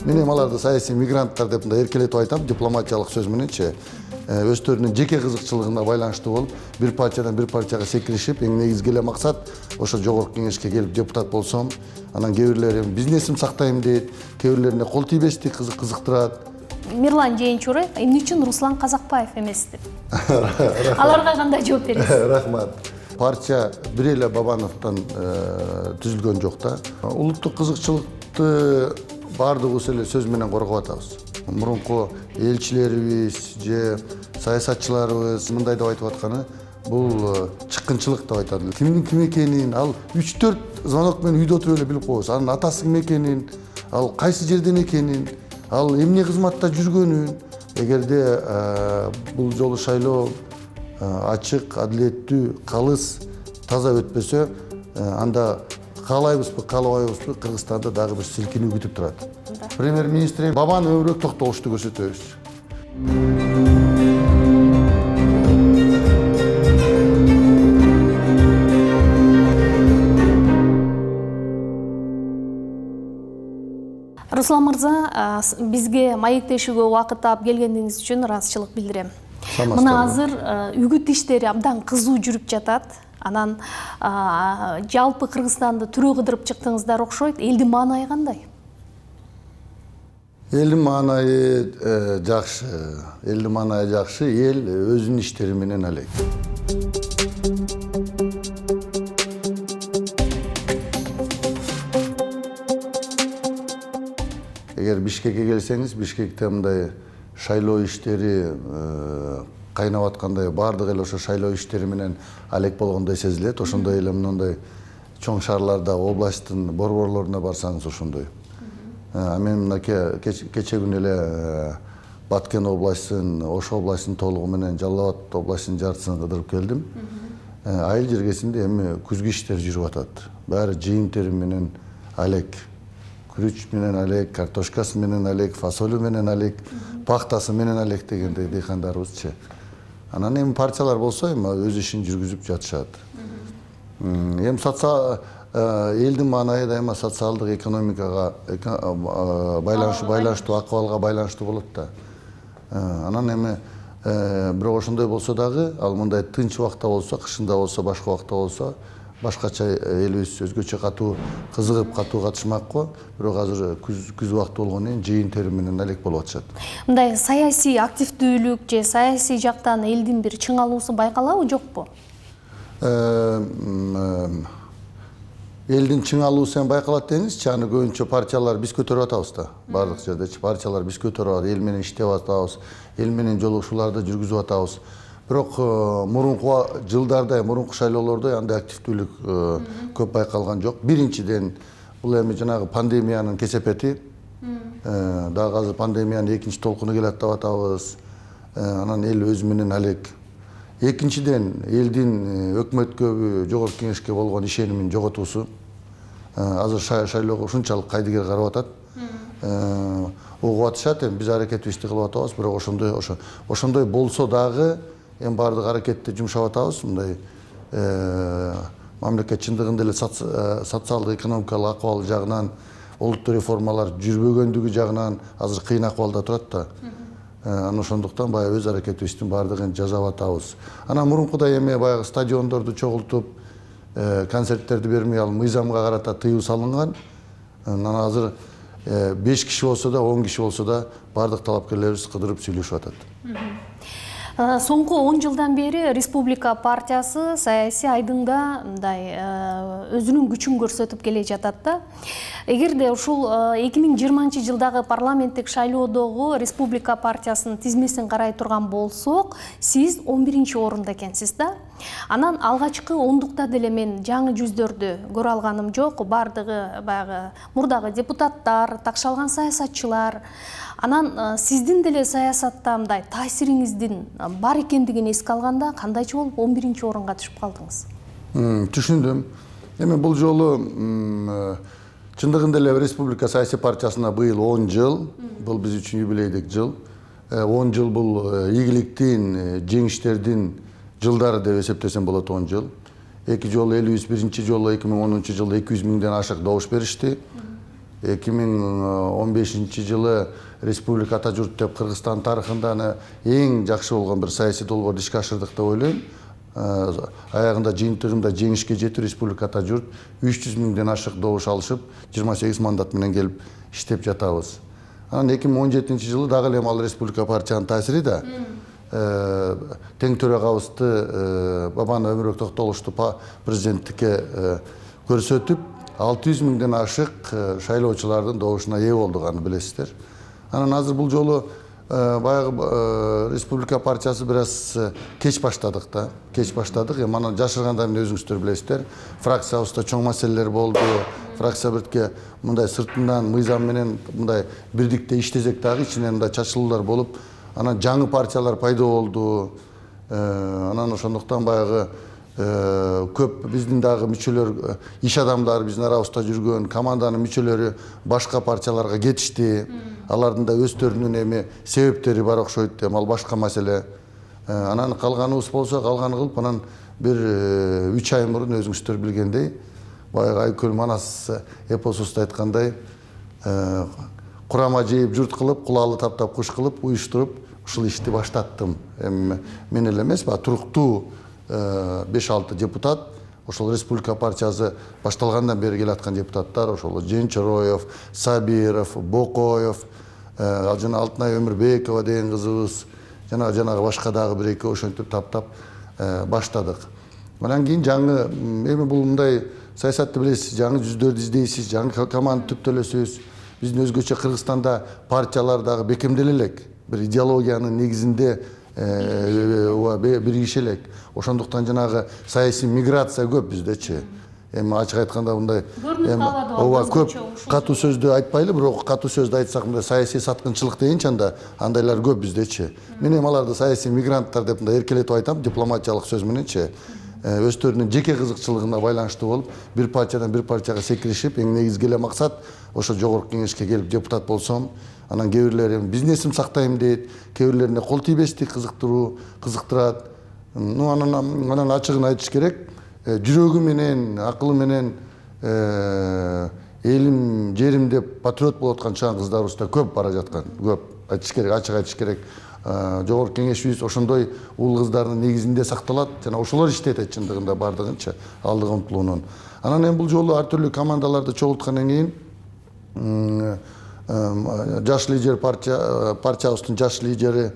Мен эми аларды саясий мигранттар деп мындай эркелетип айтам, дипломатиялык сөз мененчи. Өздөрүнүн жеке кызыкчылыгына байланыштуу болуп, бир партиядан бир партияга секиришип, эң негизги эле максат ошо жогорку кеңешке келип депутат болсом, анан кээ бирлери бизнесим сактайм дейт, кээ бирлерине кол тийбестик кызыктырат. Мирлан Жээнчура эмне үчүн Руслан Казакбаев эмес деп? Аларга кандай жооп бересиз? Рахмат. Партия бир эле Бабановдон түзүлгөн жок да. Улуттук кызыкчылыкты баардыгыбыз эле сөз менен коргоп атабыз. Мурунку элчилерибиз же саясатчыларыбыз мындай деп айтып атканы бул чыккынчылык деп айтат. Кимдин ким экенин ал 3-4 звонок менен үйдө отуруп эле билип коебуз. Анын атасы ким экенин, ал кайсы жерден экенин, ал эмне кызматта жүргөнүн. Эгерде бул жолу шайлоо ачык, адилеттүү, калыс, таза өтпөсө, анда каалайбызбы, каалабайбызбы, Кыргызстанда дагы бир силкинүү күтүп турат. Премьер-министр Бабаны өбүрөөк токтолушту көрсөтөбүз. Руслан мырза, бизге маектешүүгө убакыт таап келгениңиз үчүн ыраазычылык билдирем. Мына азыр үгүт иштери абдан кызуу жүрүп жатат. Анан жалпы Кыргызстанды түрө кыдырып чыктыңыздар окшойт. Элдин маанайы кандай? Элдин маанайы жакшы. Элдин маанайы жакшы. Эл өзүнүн иштери менен алек. Эгер Бишкекке келсеңиз, Бишкекте мындай шайлоо иштери кайнап аткандай, баардык эле ошо шайлоо иштери менен алек болгондой сезилет. Ошондой эле мындай чоң шаарларда, областтын борборлоруна барсаңыз ошондой. Мен мына кече күнү эле Баткен областын, Ош областын толугу менен Жалал Абад областынын жартысын кыдырып келдим. Айыл жергесинде эми күзгү иштер жүрүп атат. Баары жыйын-терим менен алек. Күрүч менен алек, картошкасы менен алек, фасолу менен алек, пахтасы менен алек дегендей дыйкандарыбызчы. Анан эми партиялар болсо эми өз ишин жүргүзүп жатышат. Эми элдин маанайы дайыма социалдык экономикага байланыштуу акыбалга байланыштуу болот да. Анан эми бирок ошондой болсо дагы, ал мындай тынч убакта болсо, кышында болсо, башка убакта болсо, башкача элибиз өзгөчө катуу кызыгып катуу катышмак го. Бирок азыр күз убакты болгондон кийин жыйын-терим менен алек болуп атышат. Мындай саясий активдүүлүк же саясий жактан элдин бир чыңалуусу байкалабы, жокпу? Элдин чыңалуусу эми байкалат деңизчи, аны көбүнчө партиялар биз көтөрүп атабыз да. Бардык жердечи партиялар биз көтөрүп атабыз, эл менен иштеп атабыз, эл менен жолугушууларды жүргүзүп атабыз. Бирок мурунку жылдарда, мурунку шайлоолордо андай активдүүлүк көп байкалган жок. Биринчиден, бул эми жанагы пандемиянын кесепети. Дагы азыр пандемиянын экинчи толкуну келет деп атабыз. Анан эл өзү менен алек. Экинчиден, элдин өкмөткө, жогорку кеңешке болгон ишенимин жоготуусу. Азыр шайлоого ушунчалык кайдыгер карап атат. Угуп атышат, эми биз аракетибизди кылып атабыз, бирок ошондой болсо дагы эми баардык аракетти жумшап атабыз. Мындай мамлекет чындыгында эле социалдык экономикалык акыбал жагынан, олуттуу реформалар жүрбөгөндүгү жагынан азыр кыйын акыбалда турат да. Анан ошондуктан баягы өз аракетибиздин баардыгын жасап атабыз. Анан мурункудай эми баягы стадиондорду чогултуп, концерттерди бермей, ал мыйзамга карата тыюу салынган. Анан азыр 5 киши болсо да, 10 киши болсо да баардык талапкерлерибиз кыдырып сүйлөшүп атат. Соңку 10 жылдан бери Республика партиясы саясий айдыңда мындай өзүнүн күчүн көрсөтүп келе жатат да. Эгерде ушул 2020 жылдагы парламенттик шайлоодогу Республика партиясынын тизмесин карай турган болсок, сиз 11-чи орунда экенсиз да. Анан алгачкы ондукта деле мен жаңы жүздөрдү көрө алганым жок. Бардыгы баягы мурдагы депутаттар, такшалган саясатчылар. Анан сиздин деле саясатта мындай таасириңиздин бар экендигин эске алганда кандайча болуп 11-чи орунга түшүп калдыңыз? Түшүндүм. Эми бул жолу чындыгында эле Республика саясий партиясына быйыл 10 жыл. Бул биз үчүн юбилейдик жыл. 10 жыл бул ийгиликтин, жеңиштердин жылдары деп эсептесем болот 10 жыл. 2 жолу элибиз биринчи жолу 2010 жылы 200 миңден ашык добуш беришти. 2015 жылы республика ата журт деп Кыргызстан тарыхында эң жакшы болгон бир саясий долбоорду ишке ашырдык деп ойлойм. Аягында жыйынтыгында жеңишке жетүү республика ата журт 300 миңден ашык добуш алышып 28 мандат менен келип иштеп жатабыз. Анан 2017 жылы дагы эле ал республика партиянын таасири да тең төрагабызды Бабан Өмүрбек Токтогуловду президенттикке көрсөтүп 600 миңден ашык шайлоочулардын добушуна ээ болдук, аны билесиздер. Анан азыр бул жолу баягы республика партиясы бир аз кеч баштадык да. Кеч баштадык. Аны жашыргандан өзүңүздөр билесиздер. Фракциябызда чоң маселелер болду. Фракция биртке мындай сыртынан мыйзам менен мындай бирдикте иштесек дагы ичинен мындай чачылуулар болуп, анан жаңы партиялар пайда болду. Анан ошондуктан баягы көп биздин дагы мүчөлөр, иш адамдары биздин арабызда жүргөн команданын мүчөлөрү башка партияларга кетишти. Алардын да өздөрүнүн себептери бар окшойт. Ал башка маселе. Анан калганыбыз болсо, калганы кылып, анан бир 3 ай мурун өзүңүздөр билгендей, баягы Айкөл Манас эпосубузда айткандай, курама жейип журт кылып, кулалы таптап куш кылып, уюштуруп, ушул ишти баштаттым. Мен эле эмес, туруктуу 5-6 депутат, ошол республика партиясы башталгандан бери келаткан депутаттар, ошол Женчороев, Сабиров, Бокоев, жана Алтынай Өмүрбекова деген кызыбыз, жанагы башка дагы бир экөө ошентип таптап баштадык. Анан кийин жаңы бул мындай саясатты билесиз, жаңы жүздөрдү издейсиз, жаңы команда түптөлөсүз. Биздин өзгөчө Кыргызстанда партиялар дагы бекемделе элек, бир идеологиянын негизинде биригише элек. Ошондуктан жанагы саясий миграция көп биздечи. Ачык айтканда мындай көп катуу сөздү айтпайлы, бирок катуу сөздү айтсак мындай саясий саткынчылык дегенчи андайлар көп биздечи. Мен аларды саясий мигранттар деп мындай эркелетип айтам, дипломатиялык сөз мененчи. Өздөрүнүн жеке кызыкчылыгына байланыштуу болуп, бир партиядан бир партияга секиришип, эң негизги эле максат ошо жогорку кеңешке келип депутат болсом, анан кээ бирлери бизнесим сактайм дейт, кээ бирлерине кол тийбестик кызыктырат. Анан ачыгын айтыш керек, жүрөгү менен, акылы менен элим, жерим деп патриот болуп аткан чаң кыздарыбыз да көп бара жаткан, көп. Айтыш керек, ачык айтыш керек. Жогорку кеңешибиз ошондой уул кыздардын негизинде сакталат, жана ошолор иштетет чындыгында бардыгынча алдыга умтулуунун. Анан бул жолу ар түрдүү командаларды чогулткандан кийин жаш лидер партиябыздын жаш лидери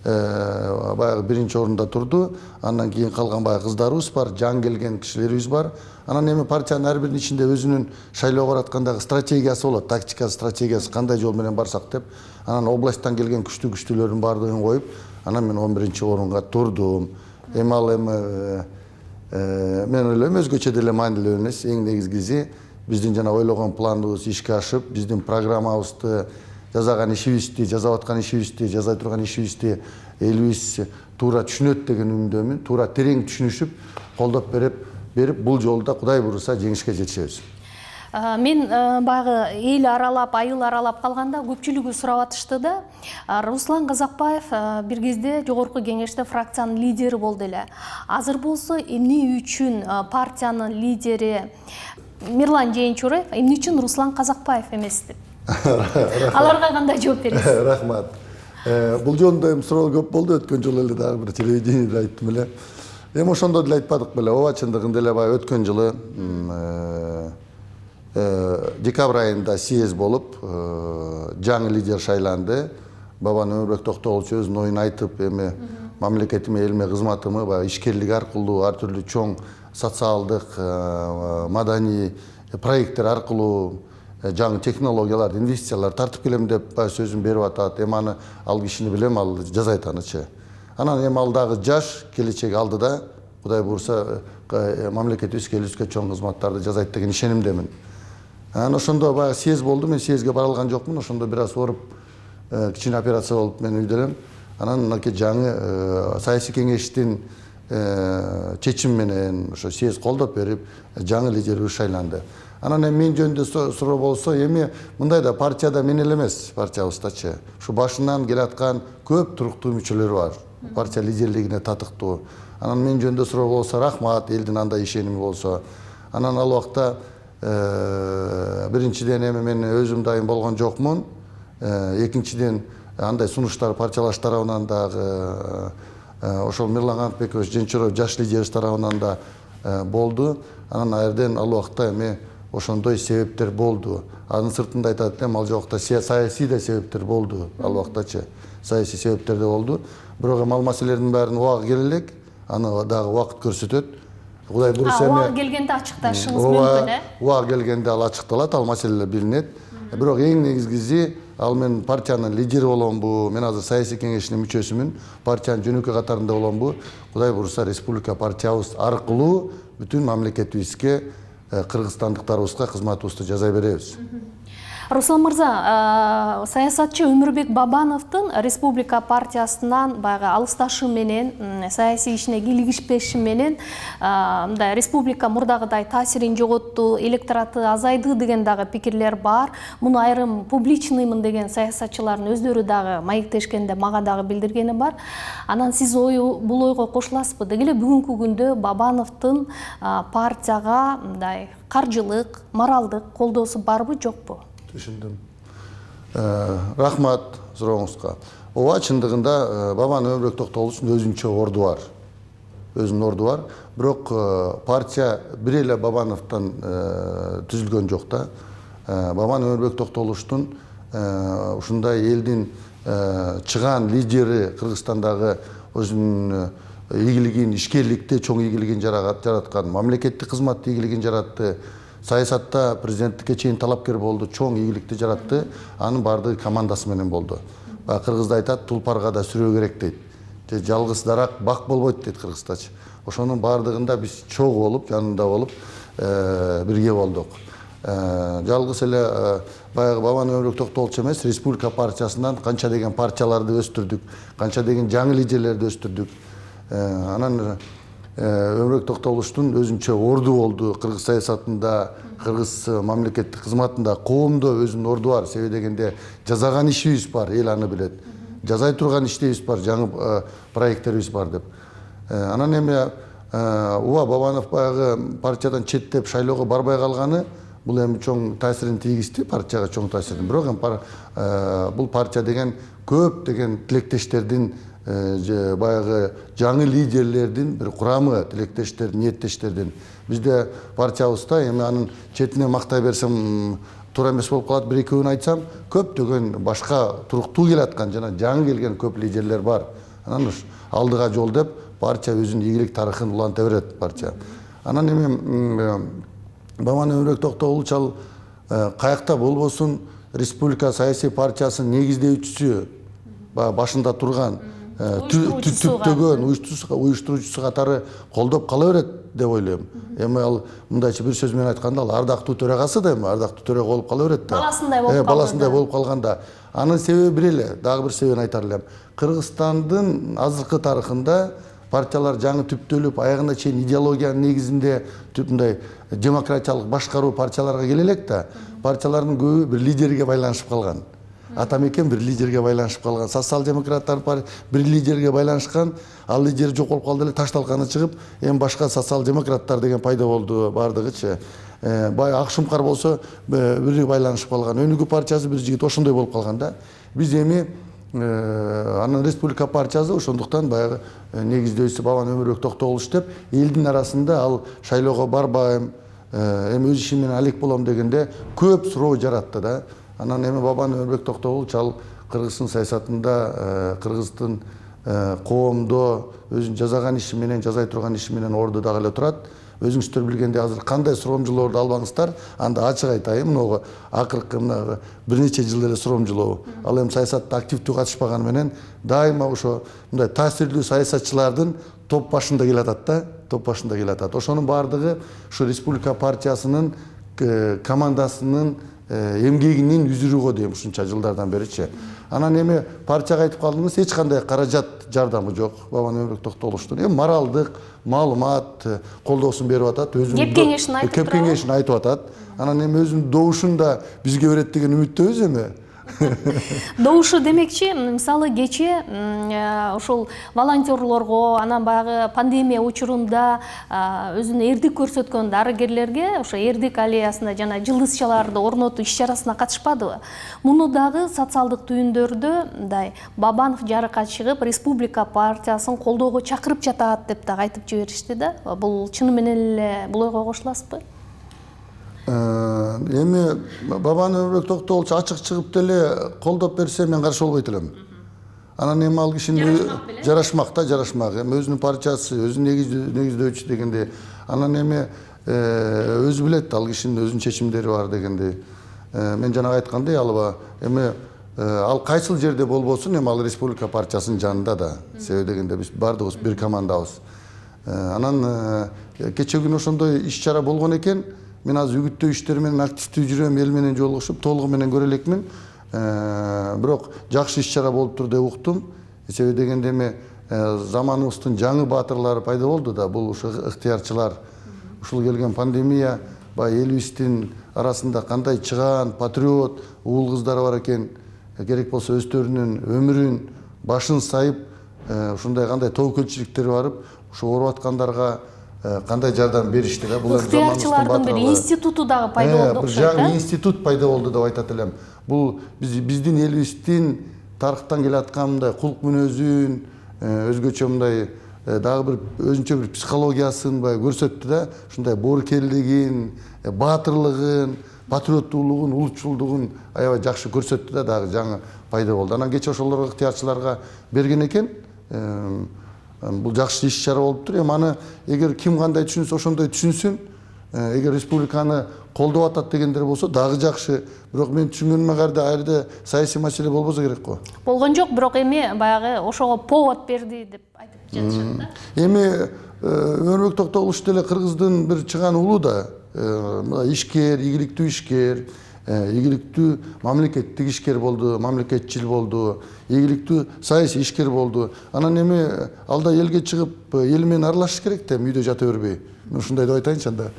баягы биринчи орунда турду. Андан кийин калган баягы кыздарыбыз бар, жаңы келген кишилерибиз бар. Анан партиянын ар биринин ичинде өзүнүн шайлоого бараткандагы стратегиясы болот, тактикасы, стратегиясы кандай жол менен барсак деп. Анан областтан келген күчтүүлөрдүн баардыгын коюп, анан мен 11-чи орунга турдум. Ал мен ойлойм өзгөчө деле маанилүү эмес, эң негизгиси биздин жана ойлогон планыбыз ишке ашып, биздин программабызды, жасаган ишибизди, жасап аткан ишибизди, жасай турган ишибизди элибиз туура түшүнөт деген үмүндөмүн. Туура терең түшүнүшүп, колдоп берип бул жолда Кудай буйруса жеңишке жетишебиз. Мен баягы эл аралап, айыл аралап калганда көпчүлүгү сурап атышты да. Руслан Казакбаев бир кезде жогорку кеңеште фракциянын лидери болду эле. Азыр болсо эмне үчүн партиянын лидери Мирлан Жээнчураев, эмне үчүн Руслан Казакбаев эмес деп? Аларга кандай жооп бересиз? Рахмат. Бул жөнүндө суроо көп болду, өткөн жолу эле дагы бир телевидениеде айттым эле. Ошондо деле айтпадык беле, ооба чындыгында эле баягы өткөн жылы декабрь айында съезд болуп, жаңы лидер шайланды. Бабан Өмүрбек Токтогулович өзүнүн оюн айтып, мамлекетиме, элиме кызматымы баягы ишкерлик аркылуу, ар түрдүү чоң социалдык, маданий проекттер аркылуу жаңы технологиялар, инвестициялар тартып келем деп сөзүн берип атат. Аны ал кишини билем, ал жасайт анычы. Анан ал дагы жаш, келечеги алдыда, Кудай буйруса мамлекетибизге, элибизге чоң кызматтарды жасайт деген ишенимдемин. Анан ошондо баягы съезд болду, мен съездге бара алган жокмун, ошондо бир аз ооруп, кичине операция болуп мен үйдө элем. Анан мынакей жаңы саясий кеңештин чечими менен ошо съезд колдоп берип, жаңы лидерибиз шайланды. Анан мен жөнүндө суроо болсо, мындай да партияда мен эле эмес, партиябыздачы. Ушу башынан келаткан көп туруктуу мүчөлөр бар. Партия лидерлигине татыктуу. Анан мен жөнүндө суроо болсо, рахмат, элдин андай ишеними болсо. Анан ал убакта биринчиден эми мен өзүм дайым болгон жокмун. Экинчиден андай сунуштар партиялаш тарабынан дагы ошол Мирлан Канатбекович Женчуров жаш лидерибиз тарабынан да болду. Анан ал жерден ал убакта эми ошондой себептер болду. Анын сыртында айтат элем, ал жокта саясий да себептер болду. Ал убактачы саясий себептер да болду. Бирок эми ал маселелердин баарын убагы келе элек, аны дагы убакыт көрсөтөт. Кудай буйруса убагы келгенде ачыкташыңыз мүмкүн, убагы келгенде ал ачыкталат, ал маселелер билинет. Бирок эң негизгиси, ал мен партиянын лидери боломбу, мен азыр саясий кеңешинин мүчөсүмүн, партиянын жөнөкөй катарында боломбу. Кудай буйруса республика партиябыз аркылуу бүтүн мамлекетибизге, кыргызстандыктарыбызга кызматыбызды жасай беребиз. Руслан мырза, саясатчы Өмүрбек Бабановдун республика партиясынан баягы алысташы менен, саясий ишине кийлигишпеши менен республика мурдагыдай таасирин жоготту, электораты азайды деген дагы пикирлер бар. Муну айрым публичныймын деген саясатчылардын өздөрү дагы маектешкенде мага дагы билдиргени бар. Анан сиз бул ойго кошуласызбы? Деги эле бүгүнкү күндө Бабановдун партияга мындай каржылык, моралдык колдоосу барбы, жокпу? Түшүндүм. Рахмат сурооңузга. Ооба, чындыгында Бабан Өмүрбек Токтогуловдун өзүнчө орду бар. Өзүнүн орду бар. Бирок партия бир эле Бабановдон түзүлгөн жок да. Бабан Өмүрбек Токтогуловдун ушундай элдин чыгаан лидери, Кыргызстандагы өзүнүн ийгилигин, ишкерликте чоң ийгилигин жараткан, мамлекеттик кызматта ийгилигин жаратты. Саясатта президенттикке чейин талапкер болду, чоң ийгиликти жаратты. Анын бардыгы командасы менен болду. Кыргызда айтат, тулпарга да сүрөө керек дейт. Жалгыз дарак бак болбойт дейт кыргыздачы. Ошонун бардыгында биз чогуу болуп, жанында болуп, бирге болдук. Жалгыз эле баягы Бабан Өмүрбек Токтогулович эмес, республика партиясынан канча деген партияларды өстүрдүк, канча деген жаңы лидерлерди өстүрдүк. Анан Өмүрбек Токтогуловдун өзүнчө орду болду кыргыз саясатында, кыргыз мамлекеттик кызматында, коомдо өзүнүн орду бар. Себеби дегенде жасаган ишибиз бар, эл аны билет. Жасай турган иштебиз бар, жаңы проекттерибиз бар деп. Анан эми ооба, Бабанов баягы партиядан четтеп шайлоого барбай калганы бул эми чоң таасирин тийгизди, партияга чоң таасирин. Бирок эми бул партия деген көп деген тилектештердин, баягы жаңы лидерлердин бир курамы, тилектештердин, ниеттештердин. Бизде партиябызда эми анын четине мактай берсем туура эмес болуп калат, бир экөөнү айтсам, көптөгөн башка туруктуу келаткан жана жаңы келген көп лидерлер бар. Анан алдыга жол деп партия өзүнүн ийгилик тарыхын уланта берет партия. Анан эми Бабан Өмүрбек Токтогулович ал каякта болбосун республика саясий партиясынын негиздөөчүсү, башында турган, түптөгөн уюштуруучусу катары колдоп кала берет деп ойлойм. Эми ал мындайча бир сөз менен айтканда, ал ардактуу төрагасы да, эми ардактуу төрага болуп кала берет да. Баласындай болуп калганда. Анын себеби бир эле, дагы бир себебин айтар элем. Кыргызстандын азыркы тарыхында партиялар жаңы түптөлүп, аягына чейин идеологиянын негизинде мындай демократиялык башкаруу партияларга келе элек да, партиялардын көбү бир лидерге байланышып калган. Атамекен бир лидерге байланышып калган, социал-демократтар бир лидерге байланышкан, ал лидер жок болуп калды эле, Таш-талканы чыгып, эми башка социал-демократтар деген пайда болду бардыгычы. Акшумкар болсо бири байланышып калган, Өнүгүү партиясы бир жигит ошондой болуп калган да. Биз эми анын республика партиясы ошондуктан баягы негиздөөчүсү Бабан Өмүрбек Токтогулович деп, элдин арасында ал шайлоого барбайм, эми өз ишим менен алек болом дегенде көп суроо жаратты да. Анан эми Бабан Өмүрбек Токтогулович ал кыргыздын саясатында, кыргыздын коомдо өзүнүн жасаган иши менен, жасай турган иши менен орду дагы эле турат. Өзүңүздөр билгендей азыр кандай суроомжуулоорду албаңыздар, анда ачык айтайын, могу акыркы мына бир нече жыл эле суроомжуулоо. Ал эми саясатта активдүү катышпаганы менен дайыма ошо мындай таасирлүү саясатчылардын топ башында келатат да, топ башында келатат. Ошонун баардыгы ушу республика партиясынын командасынын эмгегинин үзүрүгө дейм ушунча жылдардан беричи. Анан эми партияга айтып калдыңыз, эч кандай каражат жардамы жок Бабан Өмүрбек Токтогуловдун. Эми моралдык, маалымат колдоосун берип атат, өзүнүн кеп кеңешин айтып атат. Анан эми өзүнүн добушун да бизге берет деген үмүттөбүз эми. Добушу демекчи, мисалы кечээ ошол волонтерлорго, анан баягы пандемия учурунда өзүнө эрдик көрсөткөн дарыгерлерге ошо эрдик аллеясына жана жылдызчаларды орнотуу иш-чарасына катышпадыбы? Муну дагы социалдык түйүндөрдө мындай Бабанов жарыкка чыгып, Республика партиясын колдоого чакырып жатат деп дагы айтып жиберишти да. Бул чыны менен эле бул ойго кошуласызбы? Эми Бабанов Өмүрбек Токтогулович ачык чыгып деле колдоп берсе мен каршы болбойт элем. Анан эми ал кишинин жарашмак да, жарашмак. Эми өзүнүн партиясы, өзүнүн негиздөөчүсү дегенде, анан эми өзү билет ал кишинин өзүнүн чечимдери бар дегенде. Мен жанагы айткандай, алба эми ал кайсыл жерде болбосун, эми ал Республика партиясынын жанында да. Себеби дегенде биз баардыгыбыз бир командабыз. Анан кечээ күнү ошондой иш-чара болгон экен. Мен азыр үгүттөө иштери менен активдүү жүрөм, эл менен жолугушуп, толугу менен көрө элекмин. Бирок жакшы иш-чара болуптур деп уктум. Себеби дегенде эми заманыбыздын жаңы баатырлары пайда болду да, бул ушу ыктыярчылар. Ушул келген пандемия баягы элибиздин арасында кандай чыгаан патриот уул кыздар бар экен, керек болсо өздөрүнүн өмүрүн башын сайып, ушундай кандай тобокелчиликтери барып, ушу ооруп аткандарга кандай жардам беришти да. Бул ыктыярчылардын бир институту дагы пайда болду окшойт. Бир жаңы институт пайда болду деп айтат элем. Бул биздин элибиздин тарыхтан келаткан мындай кулк мүнөзүн, өзгөчө мындай дагы бир өзүнчө бир психологиясын көрсөттү да. Ушундай боорукелдигин, баатырлыгын, патриоттуулугун, улутчулдугун аябай жакшы көрсөттү да, дагы жаңы пайда болду. Анан кечээ ошолорго ыктыярчыларга берген экен. Бул жакшы иш-чара болуптур. Эми аны эгер ким кандай түшүнсө ошондой түшүнсүн. Эгер республиканы колдоп атат дегендер болсо дагы жакшы. Бирок мен түшүнгөнүмө карата айрда саясий маселе болбосо керек го. Болгон жок, бирок эми баягы ошого повод берди деп айтып жатышат да. Эми Өмүрбек Токтогулович деле кыргыздын бир чыган уулу да, ишкер, ийгиликтүү ишкер, ийгиликтүү мамлекеттик ишкер болду, мамлекетчил болду, ийгиликтүү саясий ишкер болду. Анан эми алда элге чыгып, эл менен аралашыш керек да, үйдө жата бербей. Мен ушундай деп айтайынчы анда.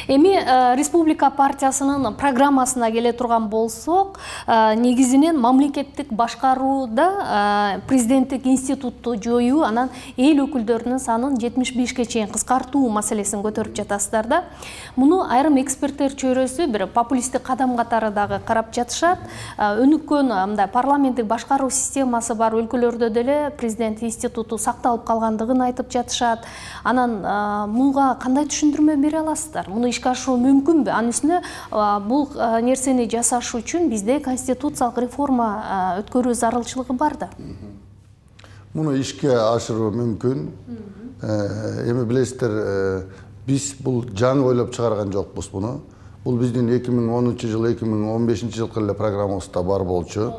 Эми Республика партиясынын программасына келе турган болсок, негизинен мамлекеттик башкарууда президенттик институтту жоюу, анан эл өкүлдөрүнүн санын 75ке чейин кыскартуу маселесин көтөрүп жатасыздар да. Муну айрым эксперттер чөйрөсү бир популисттик кадам катары дагы карап жатышат. Өнүккөн мындай парламенттик башкаруу системасы бар өлкөлөрдө деле президент институту сакталып калгандыгын айтып жатышат. Анан муга кандай түшүндүрмө бере аласыздар? Муну ишке ашыруу мүмкүнбү? Анын үстүнө бул нерсени жасаш үчүн бизде конституциялык реформа өткөрүү зарылчылыгы бар да. Муну ишке ашыруу мүмкүн. Эми билесиздер, биз бул жаңы ойлоп чыгарган жокпуз буну. Бул биздин 2010-жыл, 2015-жылкы эле программабызда бар болчу.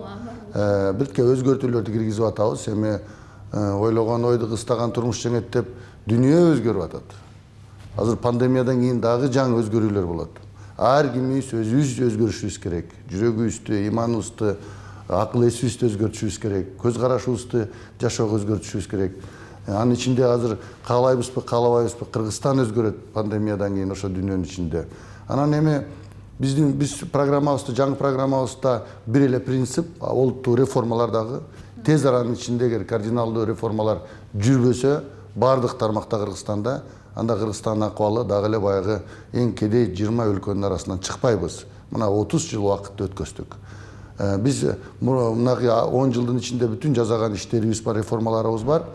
Бирке өзгөртүүлөрдү киргизип атабыз. Эми ойлогон ойду кыстаган турмуш жеңет деп дүйнө өзгөрүп атат. Азыр пандемиядан кийин дагы жаңы өзгөрүүлөр болот. Ар кимибиз өзүбүз өзгөрүшүбүз керек. Жүрөгүбүздү, иманыбызды, акыл эсибизди өзгөртүшүбүз керек. Көз карашыбызды жашоого өзгөртүшүбүз керек. Анын ичинде азыр каалайбызбы, каалабайбызбы, Кыргызстан өзгөрөт пандемиядан кийин ошо дүйнөнүн ичинде. Анан эми биз программабызда, жаңы программабызда бир эле принцип, олуттуу реформалар дагы тез аранын ичинде кардиналдуу реформалар жүрбөсө бардык тармакта Кыргызстанда, анда Кыргызстандын акыбалы дагы эле баягы эң кедей 20 өлкөнүн арасынан чыкпайбыз. Мына 30 жыл убакытты өткөздүк. Биз мынагы 10 жылдын ичинде бүтүн жасаган иштерибиз бар, реформаларыбыз бар.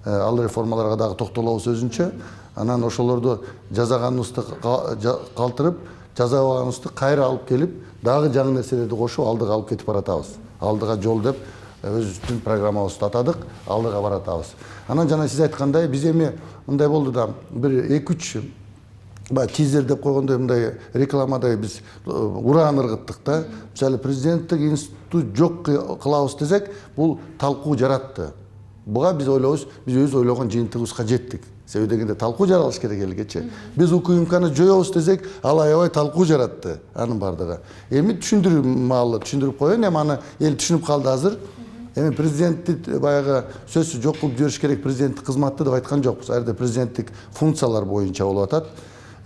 Ал реформаларга дагы токтолобуз өзүнчө. Анан ошолорду жасаганыбызды калтырып, жасабаганыбызды кайра алып келип, дагы жаңы нерселерди кошуп, алдыга алып кетип баратабыз. Алдыга жол деп өзүбүздүн программабызды атадык, алдыга баратабыз. Анан жана сиз айткандай, биз эми мындай болду да, бир 2-3 тизер деп койгондой мындай рекламадай биз ураан ыргыттык да. Мисалы президенттик институт жок кылабыз десек, бул талкуу жаратты. Буга биз ойлойбуз, биз өз ойлогон жыйынтыгыбызга жеттик. Себеби дегенде талкуу жаралыш керек элгечи. Биз УКМКны жоёбуз десек, ал аябай талкуу жаратты анын бардыгы. Эми түшүндүрүү маалы түшүндүрүп коеюн, эми аны эл түшүнүп калды азыр. Эми президентти баягы сөзсүз жок кылып жибериш керек президенттик кызматты деп айткан жокпуз. Ар жерде президенттик функциялар боюнча болуп атат.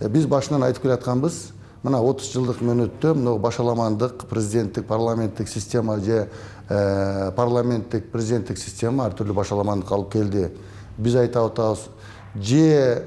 Биз башынан айтып келатканбыз, мына 30 жылдык мөөнөттө мына башаламандык президенттик парламенттик система же парламенттик президенттик система ар түрдүү башаламандык алып келди. Биз айтып атабыз, же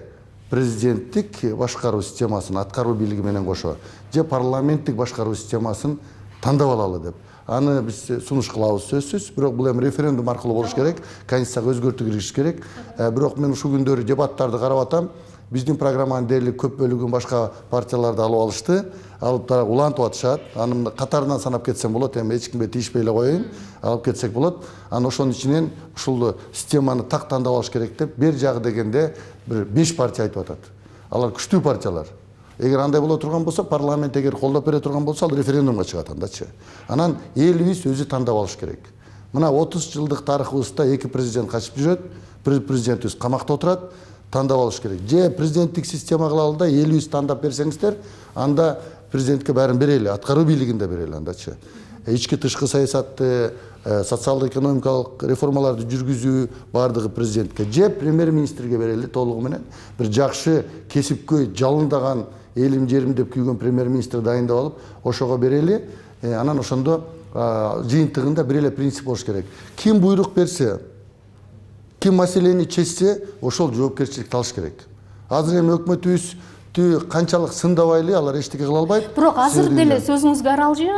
президенттик башкаруу системасын аткаруу бийлиги менен кошо, же парламенттик башкаруу системасын тандап алалы деп. Аны биз сунуш кылабыз сөзсүз, бирок бул эми референдум аркылуу болуш керек, конституцияга өзгөртүү киргизиш керек. Бирок мен ушул күндөрү дебаттарды карап атам. Биздин программанын дээрлик көп бөлүгүн башка партияларды алып алышты. Алып улантып атышат. Аны катарынан санап кетсем болот, эми эч кимге тийишпей эле коеюн. Алып кетсек болот. Анан ошонун ичинен ушул системаны так тандап алыш керек деп, бер жагы дегенде бир 5 партия айтып атат. Алар күчтүү партиялар. Эгер андай боло турган болсо, парламент эгер колдоп бере турган болсо, ал референдумга чыгат андачы. Анан элибиз өзү тандап алыш керек. Мына 30 жылдык тарыхыбызда 2 президент качып жүрөт, президентибиз камакта отурат, тандап алыш керек. Же президенттик система кылалы да элибиз тандап берсеңиздер, анда президентке баарын берели, аткаруу бийлигин да берели андачы. Ички тышкы саясатты, социалдык-экономикалык реформаларды жүргүзүү баардыгы президентке, же премьер-министрге берели толугу менен. Бир жакшы кесипкөй жалындаган элим жерим деп күйгөн премьер-министр дайындап алып, ошого берели. Анан ошондо жыйынтыгында бир эле принцип болуш керек. Ким буйрук берсе, ким маселени чечсе, ошол жоопкерчиликти алыш керек. Азыр эми өкмөтүбүз канчалык сындабайлы, алар эчтеке кыла албайт. Бирок азыр деле сөзүңүзгө аралжы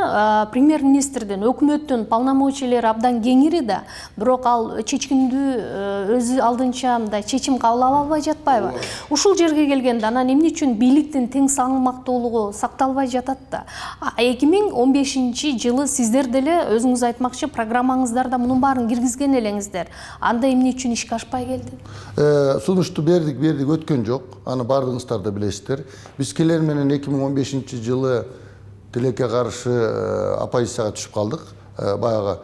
премьер-министрдин өкмөттүн полномочиялары абдан кеңири да, бирок ал чечкиндүү өзү алдынча мындай чечим кабыл ала албай жатпайбы? Ушул жерге келгенде анан эмне үчүн бийликтин тең салмактуулугу сакталбай жатат да? 2015-жылы сиздер деле өзүңүз айтмакчы программаңыздарда мунун баарын киргизген элеңиздер. Анда эмне үчүн ишке ашпай келди? Сунушту бердик, өткөн жок. Аны баардыгыңыздар да билесиздер. Биз келер менен 2015-жылы тилекке каршы оппозицияга түшүп калдык. Баягы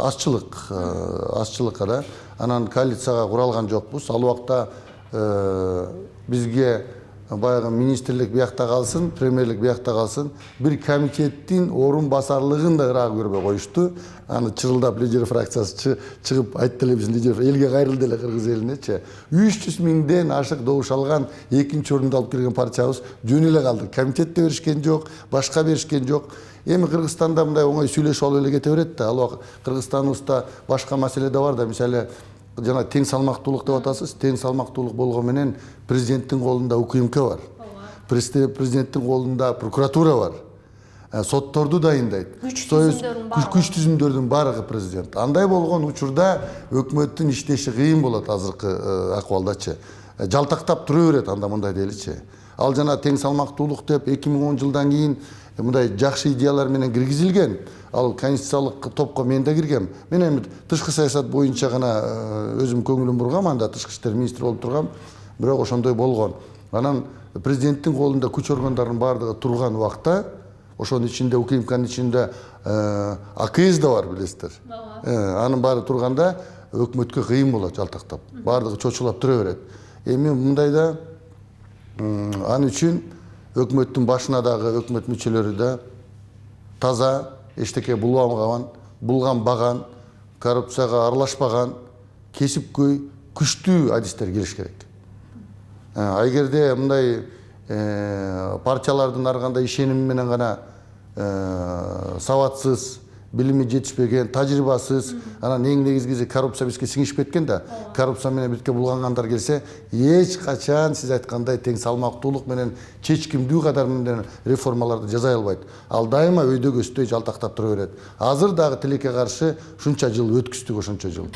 азчылыкка да. Анан коалицияга куралган жокпуз. Ал убакта бизге баягы министрлик биякта калсын, премьерлик биякта калсын, бир комитеттин орун басарлыгын да ыраа көрбөй коюшту. Аны чырылдап лидер фракциясы чыгып айтты эле, биздин лидер элге кайрылды эле, кыргыз элинечи. 300 миңден ашык добуш алган экинчи орунду алып келген партиябыз жөн эле калды. Комитетте беришкен жок, башка беришкен жок. Эми Кыргызстанда мындай оңой сүйлөшүп алып эле кете берет да. Ал Кыргызстаныбызда башка маселе да бар да. Мисалы жана тең салмактуулук деп атасыз. Тең салмактуулук болгон менен президенттин колунда УКМК бар. Президенттин колунда прокуратура бар. Сотторду дайындайт. Күч түзүмдөрдүн баардыгы президент. Андай болгон учурда өкмөттүн иштеши кыйын болот азыркы акыбалдачы. Жалтактап тура берет анда мындай деличи. Ал жана тең салмактуулук деп 2010 жылдан кийин мындай жакшы идеялар менен киргизилген. Ал конституциялык топко мен да киргем. Мен эми тышкы саясат боюнча гана өзүм көңүлүм бургам, анда тышкы иштер министри болуп тургам. Бирок ошондой болгон. Анан президенттин колунда күч органдарынын баардыгы турган убакта, ошонун ичинде УКМКнын ичинде АКС да бар, билесиздер. Анын баары турганда өкмөткө кыйын болот жалтактап. Баардыгы чочулап тура берет. Эми мындайда аны үчүн өкмөттүн башына дагы өкмөт мүчөлөрү да таза, эчтеке булганбаган, коррупцияга аралашпаган, кесипкөй, күчтүү адистер келиш керек. Эгерде мындай партиялардын ар кандай ишеними менен гана сабатсыз, билими жетишпеген, тажрыйбасыз, анан эң негизгиси коррупция бизге сиңишип кеткен да. Коррупция менен бирге булгангандар келсе, эч качан сиз айткандай тең салмактуулук менен чечкимдүү кадар менен реформаларды жасай албайт. Ал дайыма өйдөгөстөй жалтактап тура берет. Азыр дагы тилекке каршы ушунча жыл өткүздүк, ошончо жыл.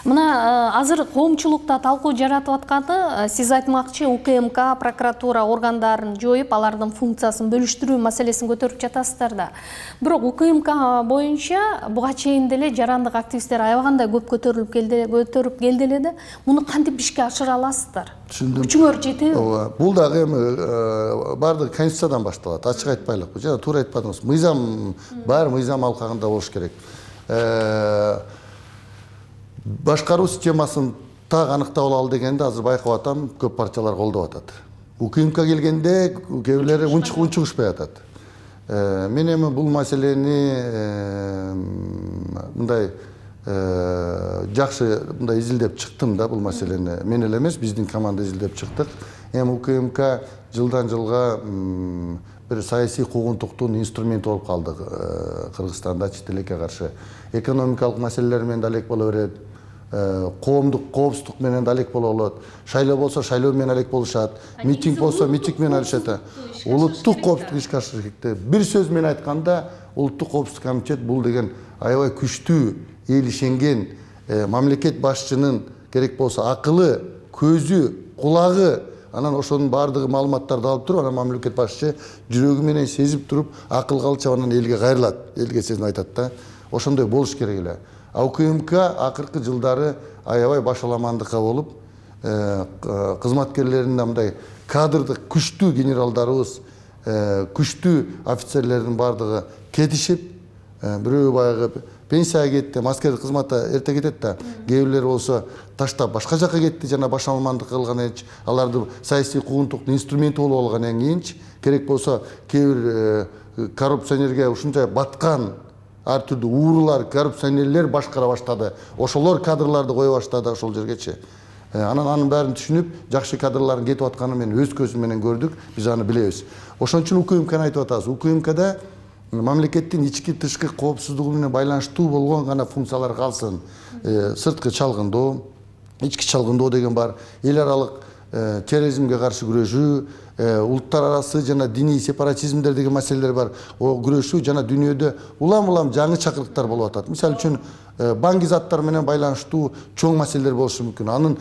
Мына азыр коомчулукта талкуу жаратып атканы, сиз айтмакчы УКМК, прокуратура органдарын жоюп, алардын функциясын бөлүштүрүү маселесин көтөрүп жатасыздар да. Бирок УКМК боюнча буга чейин деле жарандык активисттер аябагандай көп көтөрүп келди эле да. Муну кантип ишке ашыра аласыздар? Түшүндүм. Күчүңөр жетеби? Бул дагы эми баардыгы конституциядан башталат. Ачык айтпайлыкпы. Жана туура айтпадыңыз. Мыйзам бар, мыйзам алкагында болуш керек. Башкаруу системасын так аныктап алалы дегенде азыр байкап атам, көп партиялар колдоп атат. УКМК келгенде кээ бирлери унчугушпай атат. Мен эми бул маселени мындай жакшы мындай изилдеп чыктым да, бул маселени. Мен эле эмес, биздин команда изилдеп чыктык. Эми УКМК жылдан жылга бир саясий куугунтуктун инструменти болуп калды Кыргызстанда чет элекке каршы. Экономикалык маселелер менен да алек боло берет, коомдук коопсуздук менен да алек боло болот. Шайлоо болсо шайлоо менен алек болушат, митинг болсо митинг менен алышат. Улуттук коопсуздук ишке ашырыш керек. Бир сөз менен айтканда, улуттук коопсуздук комитет бул деген аябай күчтүү, эл ишенген мамлекет башчынын керек болсо акылы, көзү, кулагы, анан ошонун баардыгы маалыматтарды алып туруп, анан мамлекет башчы жүрөгү менен сезип туруп, акылга алчап анан элге кайрылат, элге сезин айтат да. Ошондой болуш керек эле. УКМК акыркы жылдары аябай башаламандыкка болуп, кызматкерлеринин мындай кадрдык күчтүү генералдарыбыз, күчтүү офицерлердин баардыгы кетишип, бирөө баягы пенсияга кетти, аскердик кызматта эрте кетет да, кээ бирлери болсо таштап башка жака кетти, жана башаламандык кылгандан кийин аларды саясий куугунтуктун инструменти болуп алгандан кийин керек болсо кээ бир коррупционерге ушунча баткан ар түрдүү уурулар, коррупционерлер башкара баштады. Ошолор кадрларды кое баштады ошол жергечи. Анын бәрін түшүнүп, жакшы кадрлардын кетип атканын мен өз көзүм менен көрдүк, биз аны билебиз. Ошон үчүн УКМКны айтып атабыз. УКМКда мамлекеттин ички тышкы коопсуздугу менен байланыштуу болгон гана функциялар калсын. Сырткы чалгындоо, ички чалгындоо деген бар, эл аралык терроризмге каршы күрөшүү, улуттар арасы жана диний сепаратизмдер деген маселелер бар. О күрөшүү жана дүйнөдө улам жаңы чакырыктар болуп атат. Мисалы үчүн банк заттар менен байланыштуу чоң маселелер болушу мүмкүн. Анын